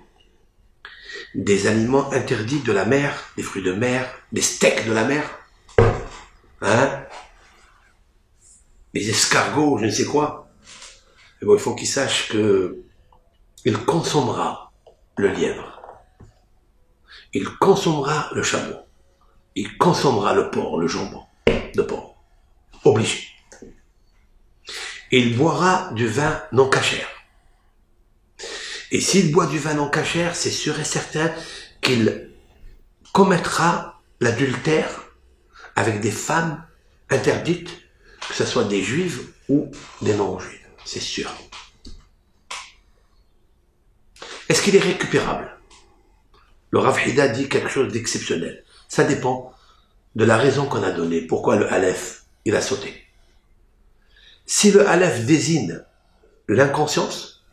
[SPEAKER 1] des aliments interdits de la mer, des fruits de mer, des steaks de la mer, hein, les escargots, je ne sais quoi, et bon, il faut qu'il sache que il consommera le lièvre, il consommera le chameau, il consommera le porc, le jambon de porc, obligé. Il boira du vin non cachère. Et s'il boit du vin non cachère, c'est sûr et certain qu'il commettra l'adultère avec des femmes interdites, que ce soit des juives ou des non-juives. C'est sûr. Est-ce qu'il est récupérable? Le Rav Hida dit quelque chose d'exceptionnel. Ça dépend de la raison qu'on a donnée. Pourquoi le Aleph, il a sauté. Si le Aleph désigne l'inconscience,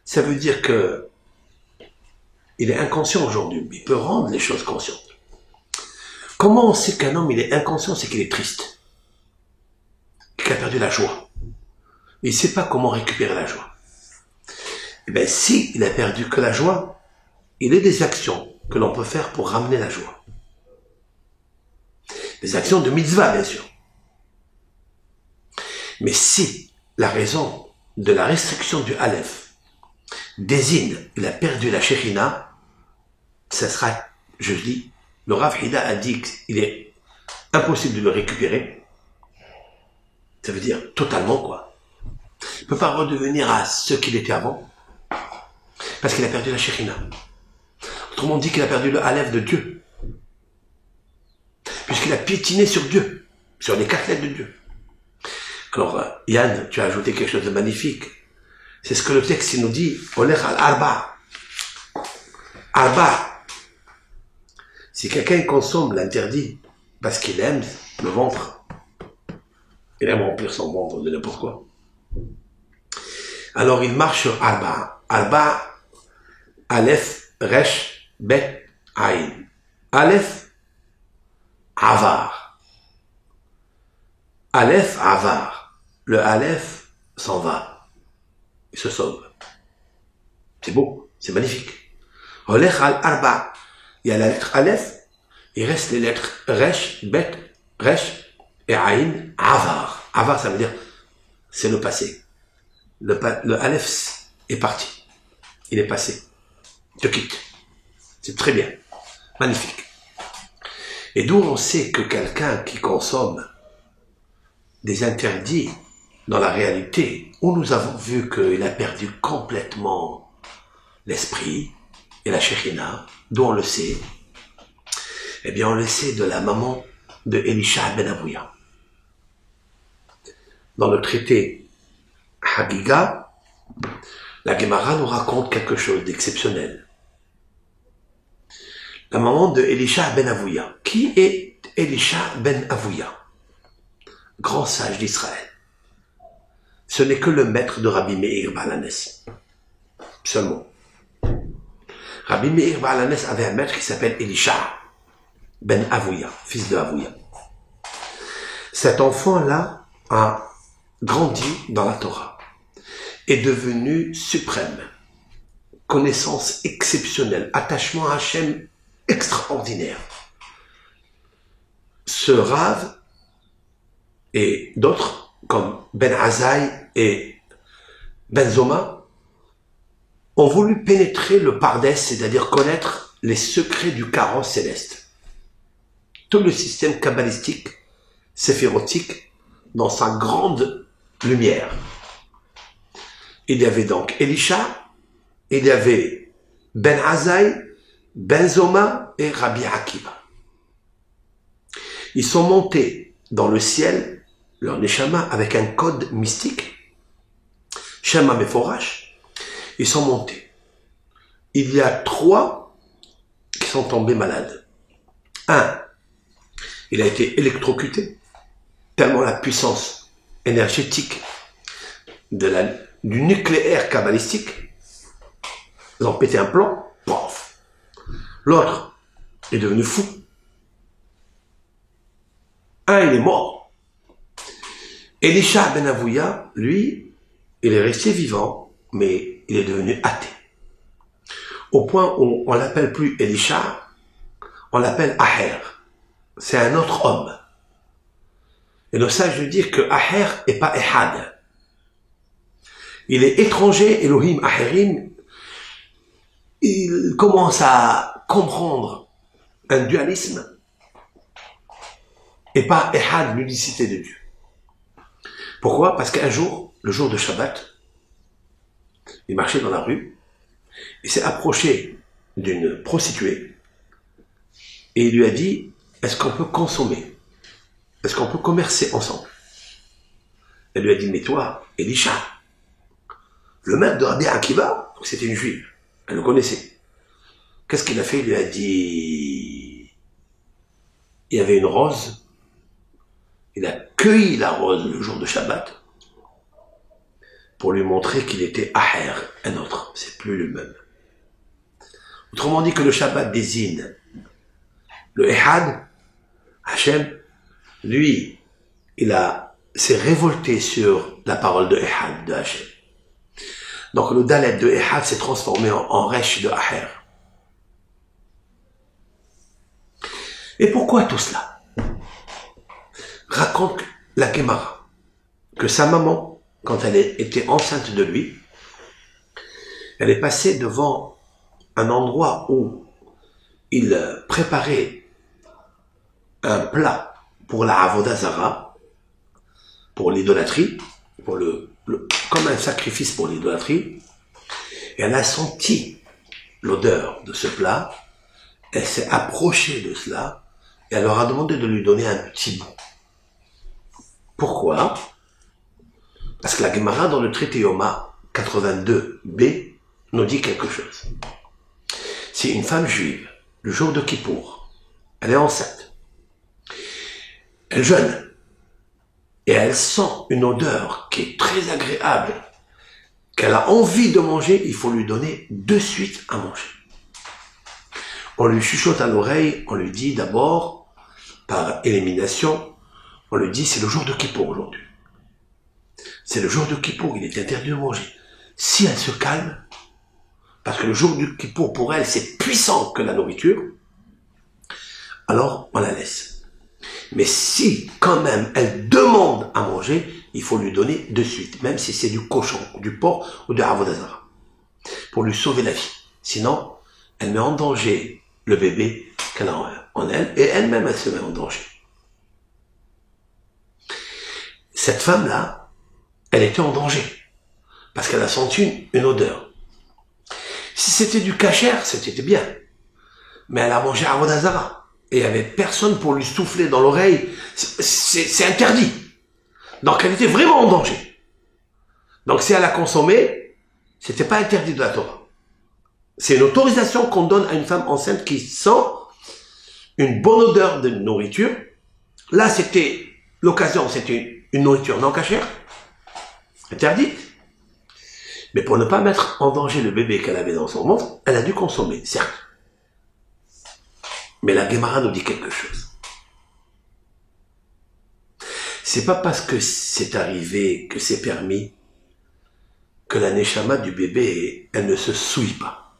[SPEAKER 1] ça veut dire que il est inconscient aujourd'hui, mais il peut rendre les choses conscientes. Comment on sait qu'un homme il est inconscient? C'est qu'il est triste, qu'il a perdu la joie. Il ne sait pas comment récupérer la joie. Eh bien, si il a perdu que la joie, il y a des actions que l'on peut faire pour ramener la joie. Des actions de mitzvah, bien sûr. Mais si la raison de la restriction du Aleph désigne qu'il a perdu la Shekhinah, ça sera, je dis, le Rav Hida a dit qu'il est impossible de le récupérer. Ça veut dire totalement quoi. Il ne peut pas redevenir à ce qu'il était avant, parce qu'il a perdu la Shekhinah. Autrement dit qu'il a perdu le Aleph de Dieu, puisqu'il a piétiné sur Dieu, sur les 4 lettres de Dieu. Alors, Yann, tu as ajouté quelque chose de magnifique. C'est ce que le texte nous dit. Olech al-arba. Arba. Si quelqu'un consomme l'interdit parce qu'il aime le ventre, il aime remplir son ventre de n'importe quoi, alors il marche sur Arba. Arba, Aleph, Resh, Bet, Aïn. Aleph, Avar. Aleph, Avar. Le Aleph s'en va. Il se sauve. C'est beau, c'est magnifique. Olech al-arba. Il y a la lettre Aleph, il reste les lettres Resh, Bet, Resh et Aïn, Avar. Avar, ça veut dire, c'est le passé. Le Aleph est parti. Il est passé. Il te quitte. C'est très bien. Magnifique. Et d'où on sait que quelqu'un qui consomme des interdits, dans la réalité, où nous avons vu qu'il a perdu complètement l'esprit et la Shekhinah, d'où on le sait, eh bien on le sait de la maman de Elisha ben Avouya. Dans le traité Hagiga, la Gemara nous raconte quelque chose d'exceptionnel. La maman de Elisha ben Avouya. Qui est Elisha ben Avouya? Grand sage d'Israël. Ce n'est que le maître de Rabbi Meir Baal Hanès. Seulement. Rabbi Meir Baal Hanès avait un maître qui s'appelle Elisha ben Avouya, fils de Avouya. Cet enfant-là a grandi dans la Torah, est devenu suprême, connaissance exceptionnelle, attachement à Hachem extraordinaire. Ce Rav et d'autres, comme Ben Azaï et Ben Zoma, ont voulu pénétrer le Pardès, c'est-à-dire connaître les secrets du carrosse céleste. Tout le système kabbalistique, séphirotique, dans sa grande lumière. Il y avait donc Elisha, il y avait Ben Azaï, Ben Zoma et Rabbi Akiva. Ils sont montés dans le ciel, leur neshama, avec un code mystique, Shema Meforash. Ils sont montés. Il y a 3 qui sont tombés malades. Un, il a été électrocuté, tellement la puissance énergétique du nucléaire kabbalistique, ils ont pété un plomb, pof. L'autre est devenu fou. Un, il est mort. Elisha ben Avouya, lui, il est resté vivant, mais il est devenu athée. Au point où on l'appelle plus Elisha, on l'appelle Aher. C'est un autre homme. Et le sage veut dire que Aher n'est pas Ehad. Il est étranger, Elohim Aherim. Il commence à comprendre un dualisme et pas Ehad, l'unicité de Dieu. Pourquoi? Parce qu'un jour, le jour de Shabbat, il marchait dans la rue, il s'est approché d'une prostituée et il lui a dit, est-ce qu'on peut consommer? Est-ce qu'on peut commercer ensemble? Elle lui a dit, mais toi, Elisha, le maître de Rabbi Akiva, c'était une juive, elle le connaissait. Qu'est-ce qu'il a fait? Il lui a dit, il y avait une rose, il a cueilli la rose le jour de Shabbat pour lui montrer qu'il était Aher, un autre, c'est plus le même. Autrement dit que le Shabbat désigne le Ehad, Hachem, lui, s'est révolté sur la parole de Ehad, de Hachem. Donc le Dalet de Ehad s'est transformé en Resh de Aher. Et pourquoi tout cela? Raconte la Gemara que sa maman, quand elle était enceinte de lui, elle est passée devant un endroit où il préparait un plat pour la Avodah Zara, pour l'idolâtrie, comme un sacrifice pour l'idolâtrie, et elle a senti l'odeur de ce plat, elle s'est approchée de cela, et elle leur a demandé de lui donner un petit bout. Pourquoi? Parce que la Gemara dans le traité Yoma 82b nous dit quelque chose. Si une femme juive, le jour de Kippour, elle est enceinte, elle jeûne, et elle sent une odeur qui est très agréable, qu'elle a envie de manger, il faut lui donner de suite à manger. On lui chuchote à l'oreille, on lui dit d'abord, par élimination, on lui dit c'est le jour de Kippour aujourd'hui. C'est le jour de Kippour, il est interdit de manger. Si elle se calme, parce que le jour du Kippour pour elle c'est puissant que la nourriture, alors on la laisse. Mais si quand même elle demande à manger, il faut lui donner de suite, même si c'est du cochon, du porc ou de Avodah Zara, pour lui sauver la vie. Sinon, elle met en danger le bébé qu'elle a en elle, et elle-même elle se met en danger. Cette femme-là, elle était en danger, parce qu'elle a senti une odeur. Si c'était du kasher, c'était bien. Mais elle a mangé Avodah Zara, et il n'y avait personne pour lui souffler dans l'oreille, c'est interdit. Donc elle était vraiment en danger. Donc si elle a consommé, c'était pas interdit de la Torah. C'est une autorisation qu'on donne à une femme enceinte qui sent une bonne odeur de nourriture. Là, c'était l'occasion, c'était une nourriture non cachère, interdite. Mais pour ne pas mettre en danger le bébé qu'elle avait dans son ventre, elle a dû consommer, certes. Mais la Gemara nous dit quelque chose. C'est pas parce que c'est arrivé, que c'est permis, que la neshama du bébé, elle ne se souille pas.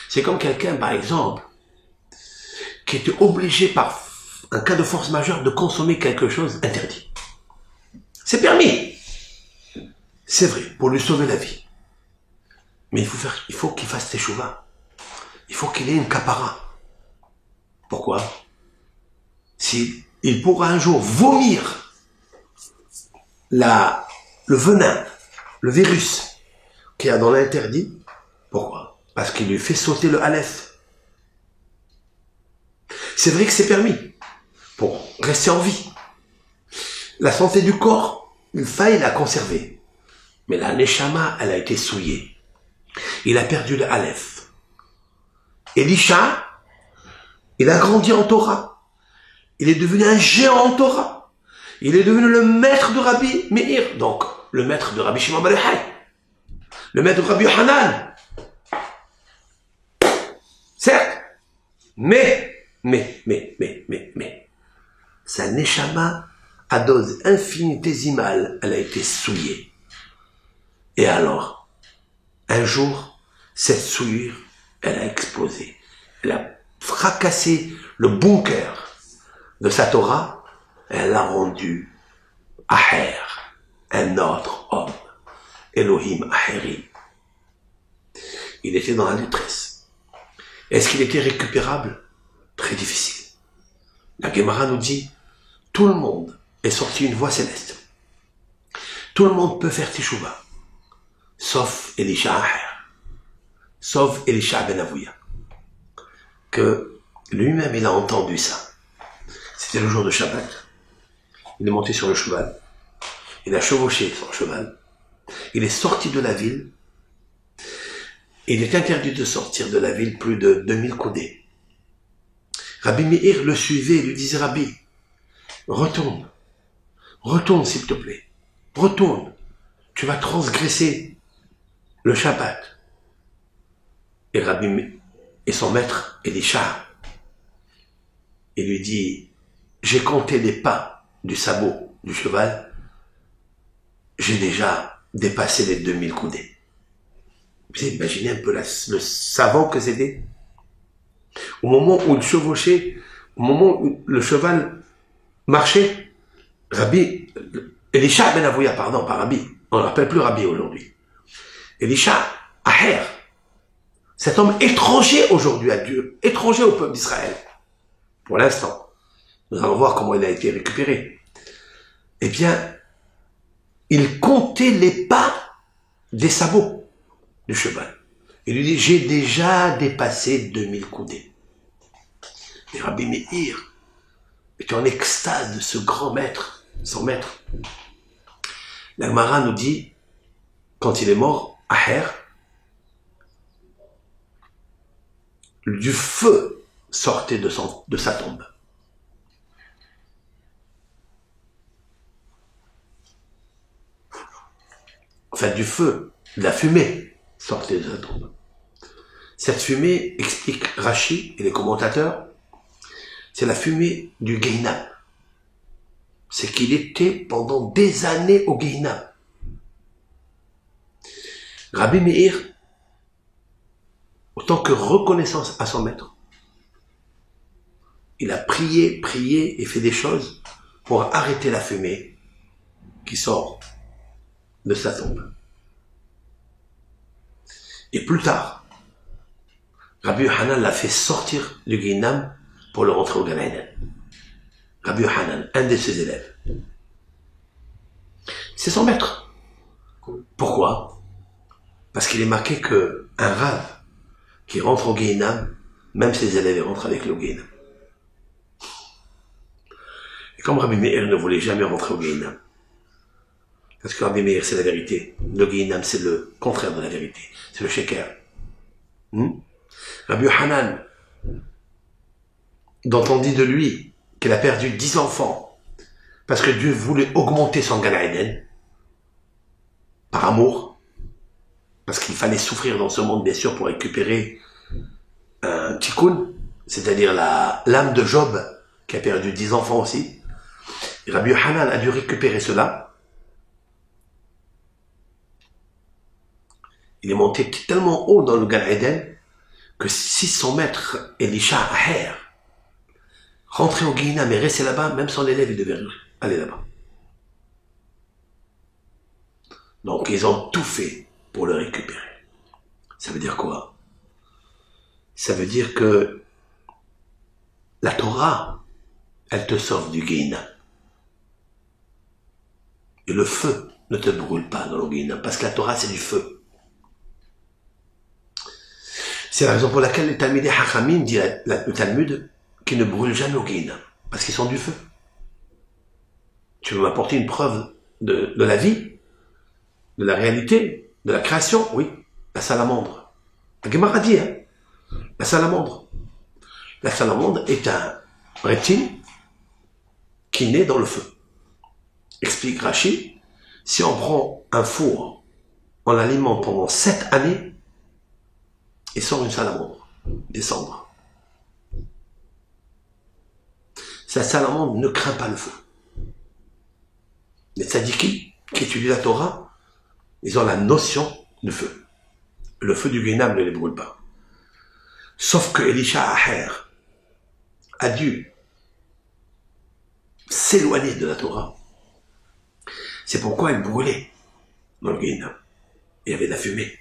[SPEAKER 1] C'est comme quelqu'un, par exemple, qui était obligé par un cas de force majeure de consommer quelque chose interdit. C'est permis. C'est vrai, pour lui sauver la vie. Mais il faut qu'il fasse teshuva. Il faut qu'il ait une kapara. Pourquoi? Si il pourra un jour vomir le venin, le virus qu'il y a dans l'interdit. Pourquoi? Parce qu'il lui fait sauter le Aleph. C'est vrai que c'est permis pour rester en vie. La santé du corps, il faille la conserver. Mais la neshama, elle a été souillée. Il a perdu le Aleph. Elisha, il a grandi en Torah. Il est devenu un géant en Torah. Il est devenu le maître de Rabbi Meir. Donc, le maître de Rabbi Shimon bar Yochai. Le maître de Rabbi Yohanan. Certes. Mais. Sa neshama, à dose infinitésimale, elle a été souillée. Et alors, un jour, cette souillure, elle a explosé. Elle a fracassé le bunker de sa Torah, et elle l'a rendu Aher, un autre homme. Elohim Aheri. Il était dans la détresse. Est-ce qu'il était récupérable? Très difficile. La Gemara nous dit, tout le monde est sorti une voie céleste. Tout le monde peut faire teshuva, sauf Elisha Aher, sauf Elisha ben Avouya, que lui-même il a entendu ça. C'était le jour de Shabbat. Il est monté sur le cheval, il a chevauché son cheval, il est sorti de la ville, Il est interdit de sortir de la ville plus de 2000 coudées. Rabbi Meir le suivait et lui disait, Rabbi, retourne s'il te plaît, retourne, tu vas transgresser le Shabbat. Et et son maître, Elisha, il lui dit, j'ai compté les pas du sabot du cheval, j'ai déjà dépassé les 2000 coudées. Vous imaginez un peu le savant que c'était. Au moment où il chevauchait, au moment où le cheval marchait, Elisha ben Avouya, pardon, pas Rabbi, on ne l'appelle plus Rabbi aujourd'hui. Elisha, Aher, cet homme étranger aujourd'hui à Dieu, étranger au peuple d'Israël, pour l'instant. Nous allons voir comment il a été récupéré. Eh bien, il comptait les pas des sabots du cheval. Il lui dit, j'ai déjà dépassé 2000 coudées. Et Rabbi Meir était en extase de ce grand maître, son maître. La Gemara nous dit, quand il est mort, Aher, du feu sortait de sa tombe. Enfin, du feu, de la fumée sortait de sa tombe. Cette fumée, explique Rashi et les commentateurs, c'est la fumée du Gehinam. C'est qu'il était pendant des années au Gehinam. Rabbi Meir, autant que reconnaissance à son maître, il a prié et fait des choses pour arrêter la fumée qui sort de sa tombe. Et plus tard, Rabbi Yohanan l'a fait sortir du Gehinam pour le rentrer au Gan Eden. Rabbi Yohanan, un de ses élèves. C'est son maître. Pourquoi? Parce qu'il est marqué que un rave qui rentre au Gehinam, même ses élèves rentrent avec le Gehinam. Et comme Rabbi Meir ne voulait jamais rentrer au Gehinam, parce que Rabbi Meir c'est la vérité, le Gehinam c'est le contraire de la vérité, c'est le sheker. Rabbi Yohanan, dont on dit de lui qu'il a perdu 10 enfants parce que Dieu voulait augmenter son Gan Eden par amour, parce qu'il fallait souffrir dans ce monde bien sûr pour récupérer un tikkun, c'est-à-dire l'âme de Job qui a perdu 10 enfants aussi. Et Rabbi Yohanan a dû récupérer cela. Il est monté tellement haut dans le Gan Eden que si son maître Elisha Aher rentrait au Gehinam et restait là-bas, même son élève il devait aller là-bas. Donc ils ont tout fait pour le récupérer. Ça veut dire quoi? Ça veut dire que la Torah, elle te sauve du Gehinam. Et le feu ne te brûle pas dans le Gehinam, parce que la Torah c'est du feu. C'est la raison pour laquelle les Talmidei Hachamim dit le Talmud qu'ils ne brûlent jamais au Gehinam, parce qu'ils sont du feu. Tu veux m'apporter une preuve de la vie, de la réalité, de la création? Oui, la salamandre. La Gemara dit, la salamandre. La salamandre est un reptile qui naît dans le feu. Explique Rashi, si on prend un four, on l'alimente pendant 7 années, il sort une salamandre, des cendres. Cette salamandre ne craint pas le feu. Les tzaddikim qui étudient la Torah, ils ont la notion de feu. Le feu du Gehinam ne les brûle pas. Sauf que Elisha Aher a dû s'éloigner de la Torah. C'est pourquoi elle brûlait dans le Gehinam. Il y avait de la fumée.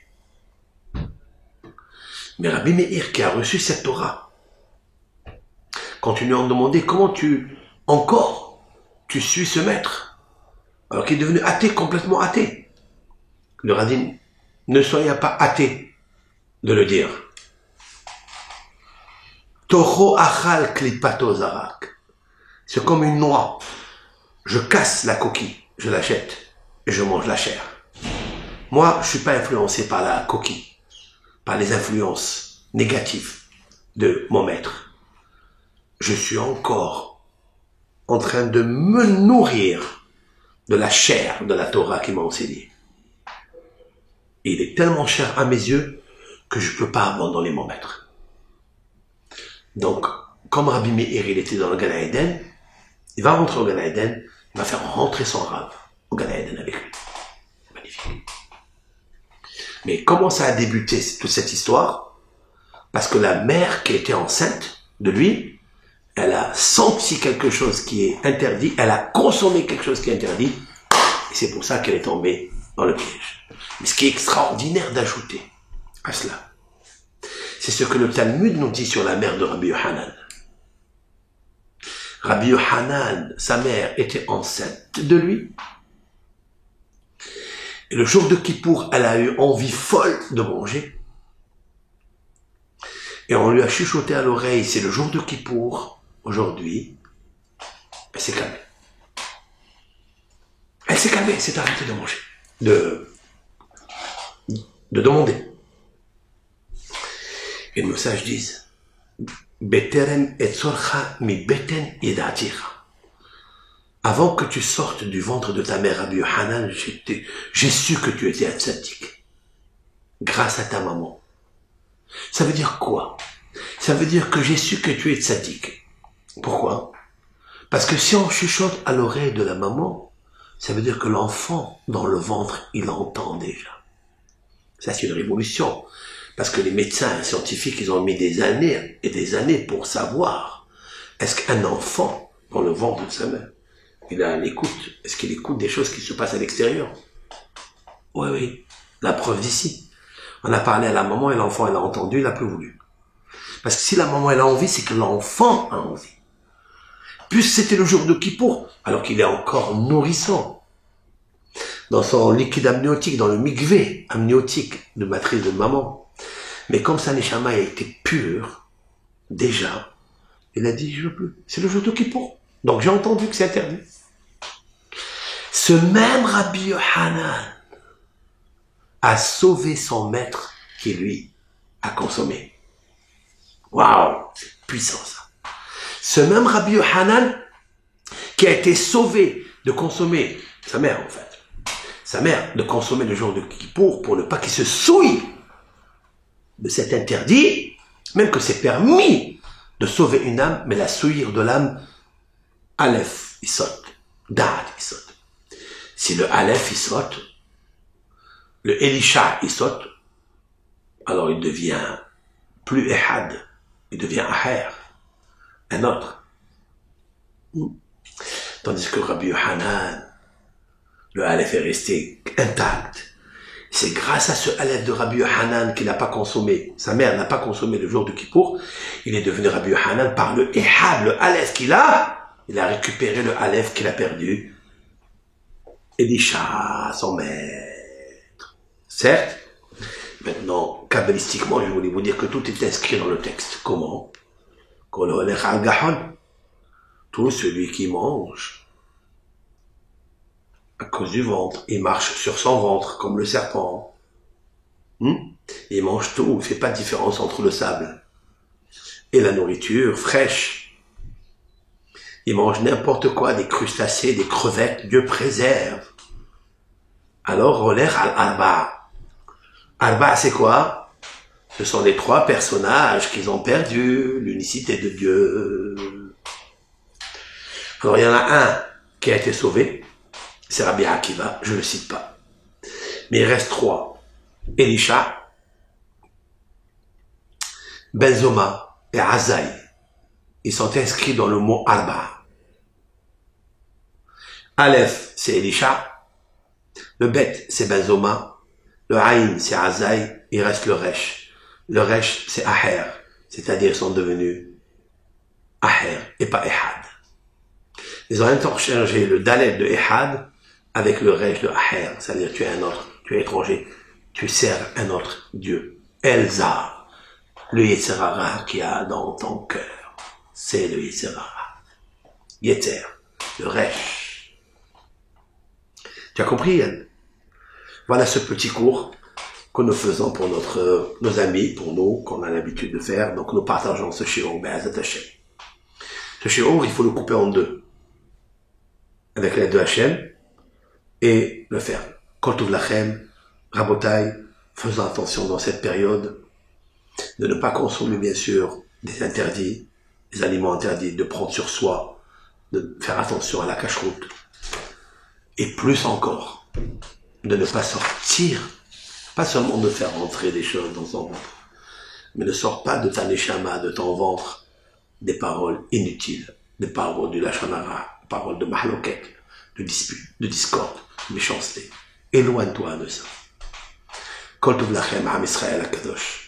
[SPEAKER 1] Mais Rabbi Meir qui a reçu cette Torah, quand tu lui as demandé comment tu suis ce maître, alors qu'il est devenu athée, complètement athée, il leur a dit, ne soyez pas athée de le dire. Toho achal klipato zarak. C'est comme une noix. Je casse la coquille, je la jette et je mange la chair. Moi, je suis pas influencé par la coquille. par les influences négatives de mon maître, je suis encore en train de me nourrir de la chair de la Torah qui m'a enseigné. Et il est tellement cher à mes yeux que je ne peux pas abandonner mon maître. Donc, comme Rabbi Meir, il était dans le Gan Eden, il va rentrer au Gan Eden, il va faire rentrer son Rav au Gan Eden avec lui. Magnifique. Mais comment ça a débuté toute cette histoire? Parce que la mère qui était enceinte de lui, elle a senti quelque chose qui est interdit, elle a consommé quelque chose qui est interdit, et c'est pour ça qu'elle est tombée dans le piège. Mais ce qui est extraordinaire d'ajouter à cela, c'est ce que le Talmud nous dit sur la mère de Rabbi Yohanan. Rabbi Yohanan, sa mère, était enceinte de lui. Et le jour de Kippour, elle a eu envie folle de manger. Et on lui a chuchoté à l'oreille, c'est le jour de Kippour, aujourd'hui. Elle s'est calmée. Elle s'est calmée, elle s'est arrêtée de manger. De demander. Et nos sages disent, Beterem etzorcha mi beten yedaticha. Avant que tu sortes du ventre de ta mère, Rabbi Yohanan, j'ai su que tu étais un tzaddik. Grâce à ta maman. Ça veut dire quoi? Ça veut dire que j'ai su que tu es tzaddik. Pourquoi? Parce que si on chuchote à l'oreille de la maman, ça veut dire que l'enfant dans le ventre, il entend déjà. Ça, c'est une révolution. Parce que les médecins scientifiques, ils ont mis des années et des années pour savoir est-ce qu'un enfant dans le ventre de sa mère, il a l'écoute. Est-ce qu'il écoute des choses qui se passent à l'extérieur? Oui, oui. La preuve d'ici. On a parlé à la maman et l'enfant, elle a entendu, il n'a plus voulu. Parce que si la maman, elle a envie, c'est que l'enfant a envie. Puis c'était le jour de Kippour, alors qu'il est encore nourrissant. Dans son liquide amniotique, dans le mikvé amniotique de matrice de maman. Mais comme sa neshama a été pure, déjà, il a dit, je veux plus. C'est le jour de Kippour. Donc j'ai entendu que c'est interdit. Ce même Rabbi Yohanan a sauvé son maître qui, lui, a consommé. Waouh, c'est puissant ça. Ce même Rabbi Yohanan qui a été sauvé de consommer, sa mère en fait, sa mère de consommer le jour de Kippour pour ne pas qu'il se souille de cet interdit, même que c'est permis de sauver une âme, mais la souillir de l'âme, Aleph, il saute, Dad, il saute. Si le Aleph, il saute, le Elisha, il saute, alors il devient plus Ehad, il devient Aher, un autre. Tandis que Rabbi Yohanan, le Aleph est resté intact. C'est grâce à ce Aleph de Rabbi Yohanan qu'il n'a pas consommé, sa mère n'a pas consommé le jour de Kippour, il est devenu Rabbi Yohanan par le Ehad, le Aleph qu'il a, il a récupéré le Aleph qu'il a perdu. Elisha, son maître. Certes, maintenant, kabbalistiquement, je voulais vous dire que tout est inscrit dans le texte. Comment? Tout celui qui mange, à cause du ventre, il marche sur son ventre comme le serpent. Il mange tout, il ne fait pas de différence entre le sable et la nourriture fraîche. Il mange n'importe quoi, des crustacés, des crevettes, Dieu préserve. Alors, Roler al-Arba. Arba, c'est quoi? Ce sont les trois personnages qu'ils ont perdu, l'unicité de Dieu. Alors, il y en a un qui a été sauvé, c'est Rabbi Akiva, je ne le cite pas. Mais il reste trois. Elisha, Benzoma et Azaï. Ils sont inscrits dans le mot Arba. Aleph, c'est Elisha. Le Bet, c'est Benzoma. Le Aïn, c'est Azaï. Il reste le Resh. Le Resh, c'est Aher. C'est-à-dire, ils sont devenus Aher et pas Ehad. Ils ont interchangé le Dalet de Ehad avec le Resh de Aher. C'est-à-dire, tu es un autre, tu es étranger. Tu sers un autre Dieu. Elza, le Yetzerara qu'il y a dans ton cœur. C'est le Yetzerara. Yetzer, le Resh. Tu as compris, Yann? Voilà ce petit cours que nous faisons pour nos amis, pour nous, qu'on a l'habitude de faire. Donc nous partageons ce shiur, Be'ezat Hashem. Ce shiur, il faut le couper en deux, avec l'aide de Hashem, et le faire. Kol Tov Lachem, Rabotai, faisons attention dans cette période de ne pas consommer bien sûr des interdits, des aliments interdits, de prendre sur soi, de faire attention à la cache-route, et plus encore, de ne pas sortir, pas seulement de faire rentrer des choses dans son ventre, mais ne sors pas de ta neshama, de ton ventre, des paroles inutiles, des paroles du lashon hara, des paroles de mahloket, de dispute, de discorde, de méchanceté. Éloigne-toi de ça. Kol Tov Lachem, Am Israël HaKadosh.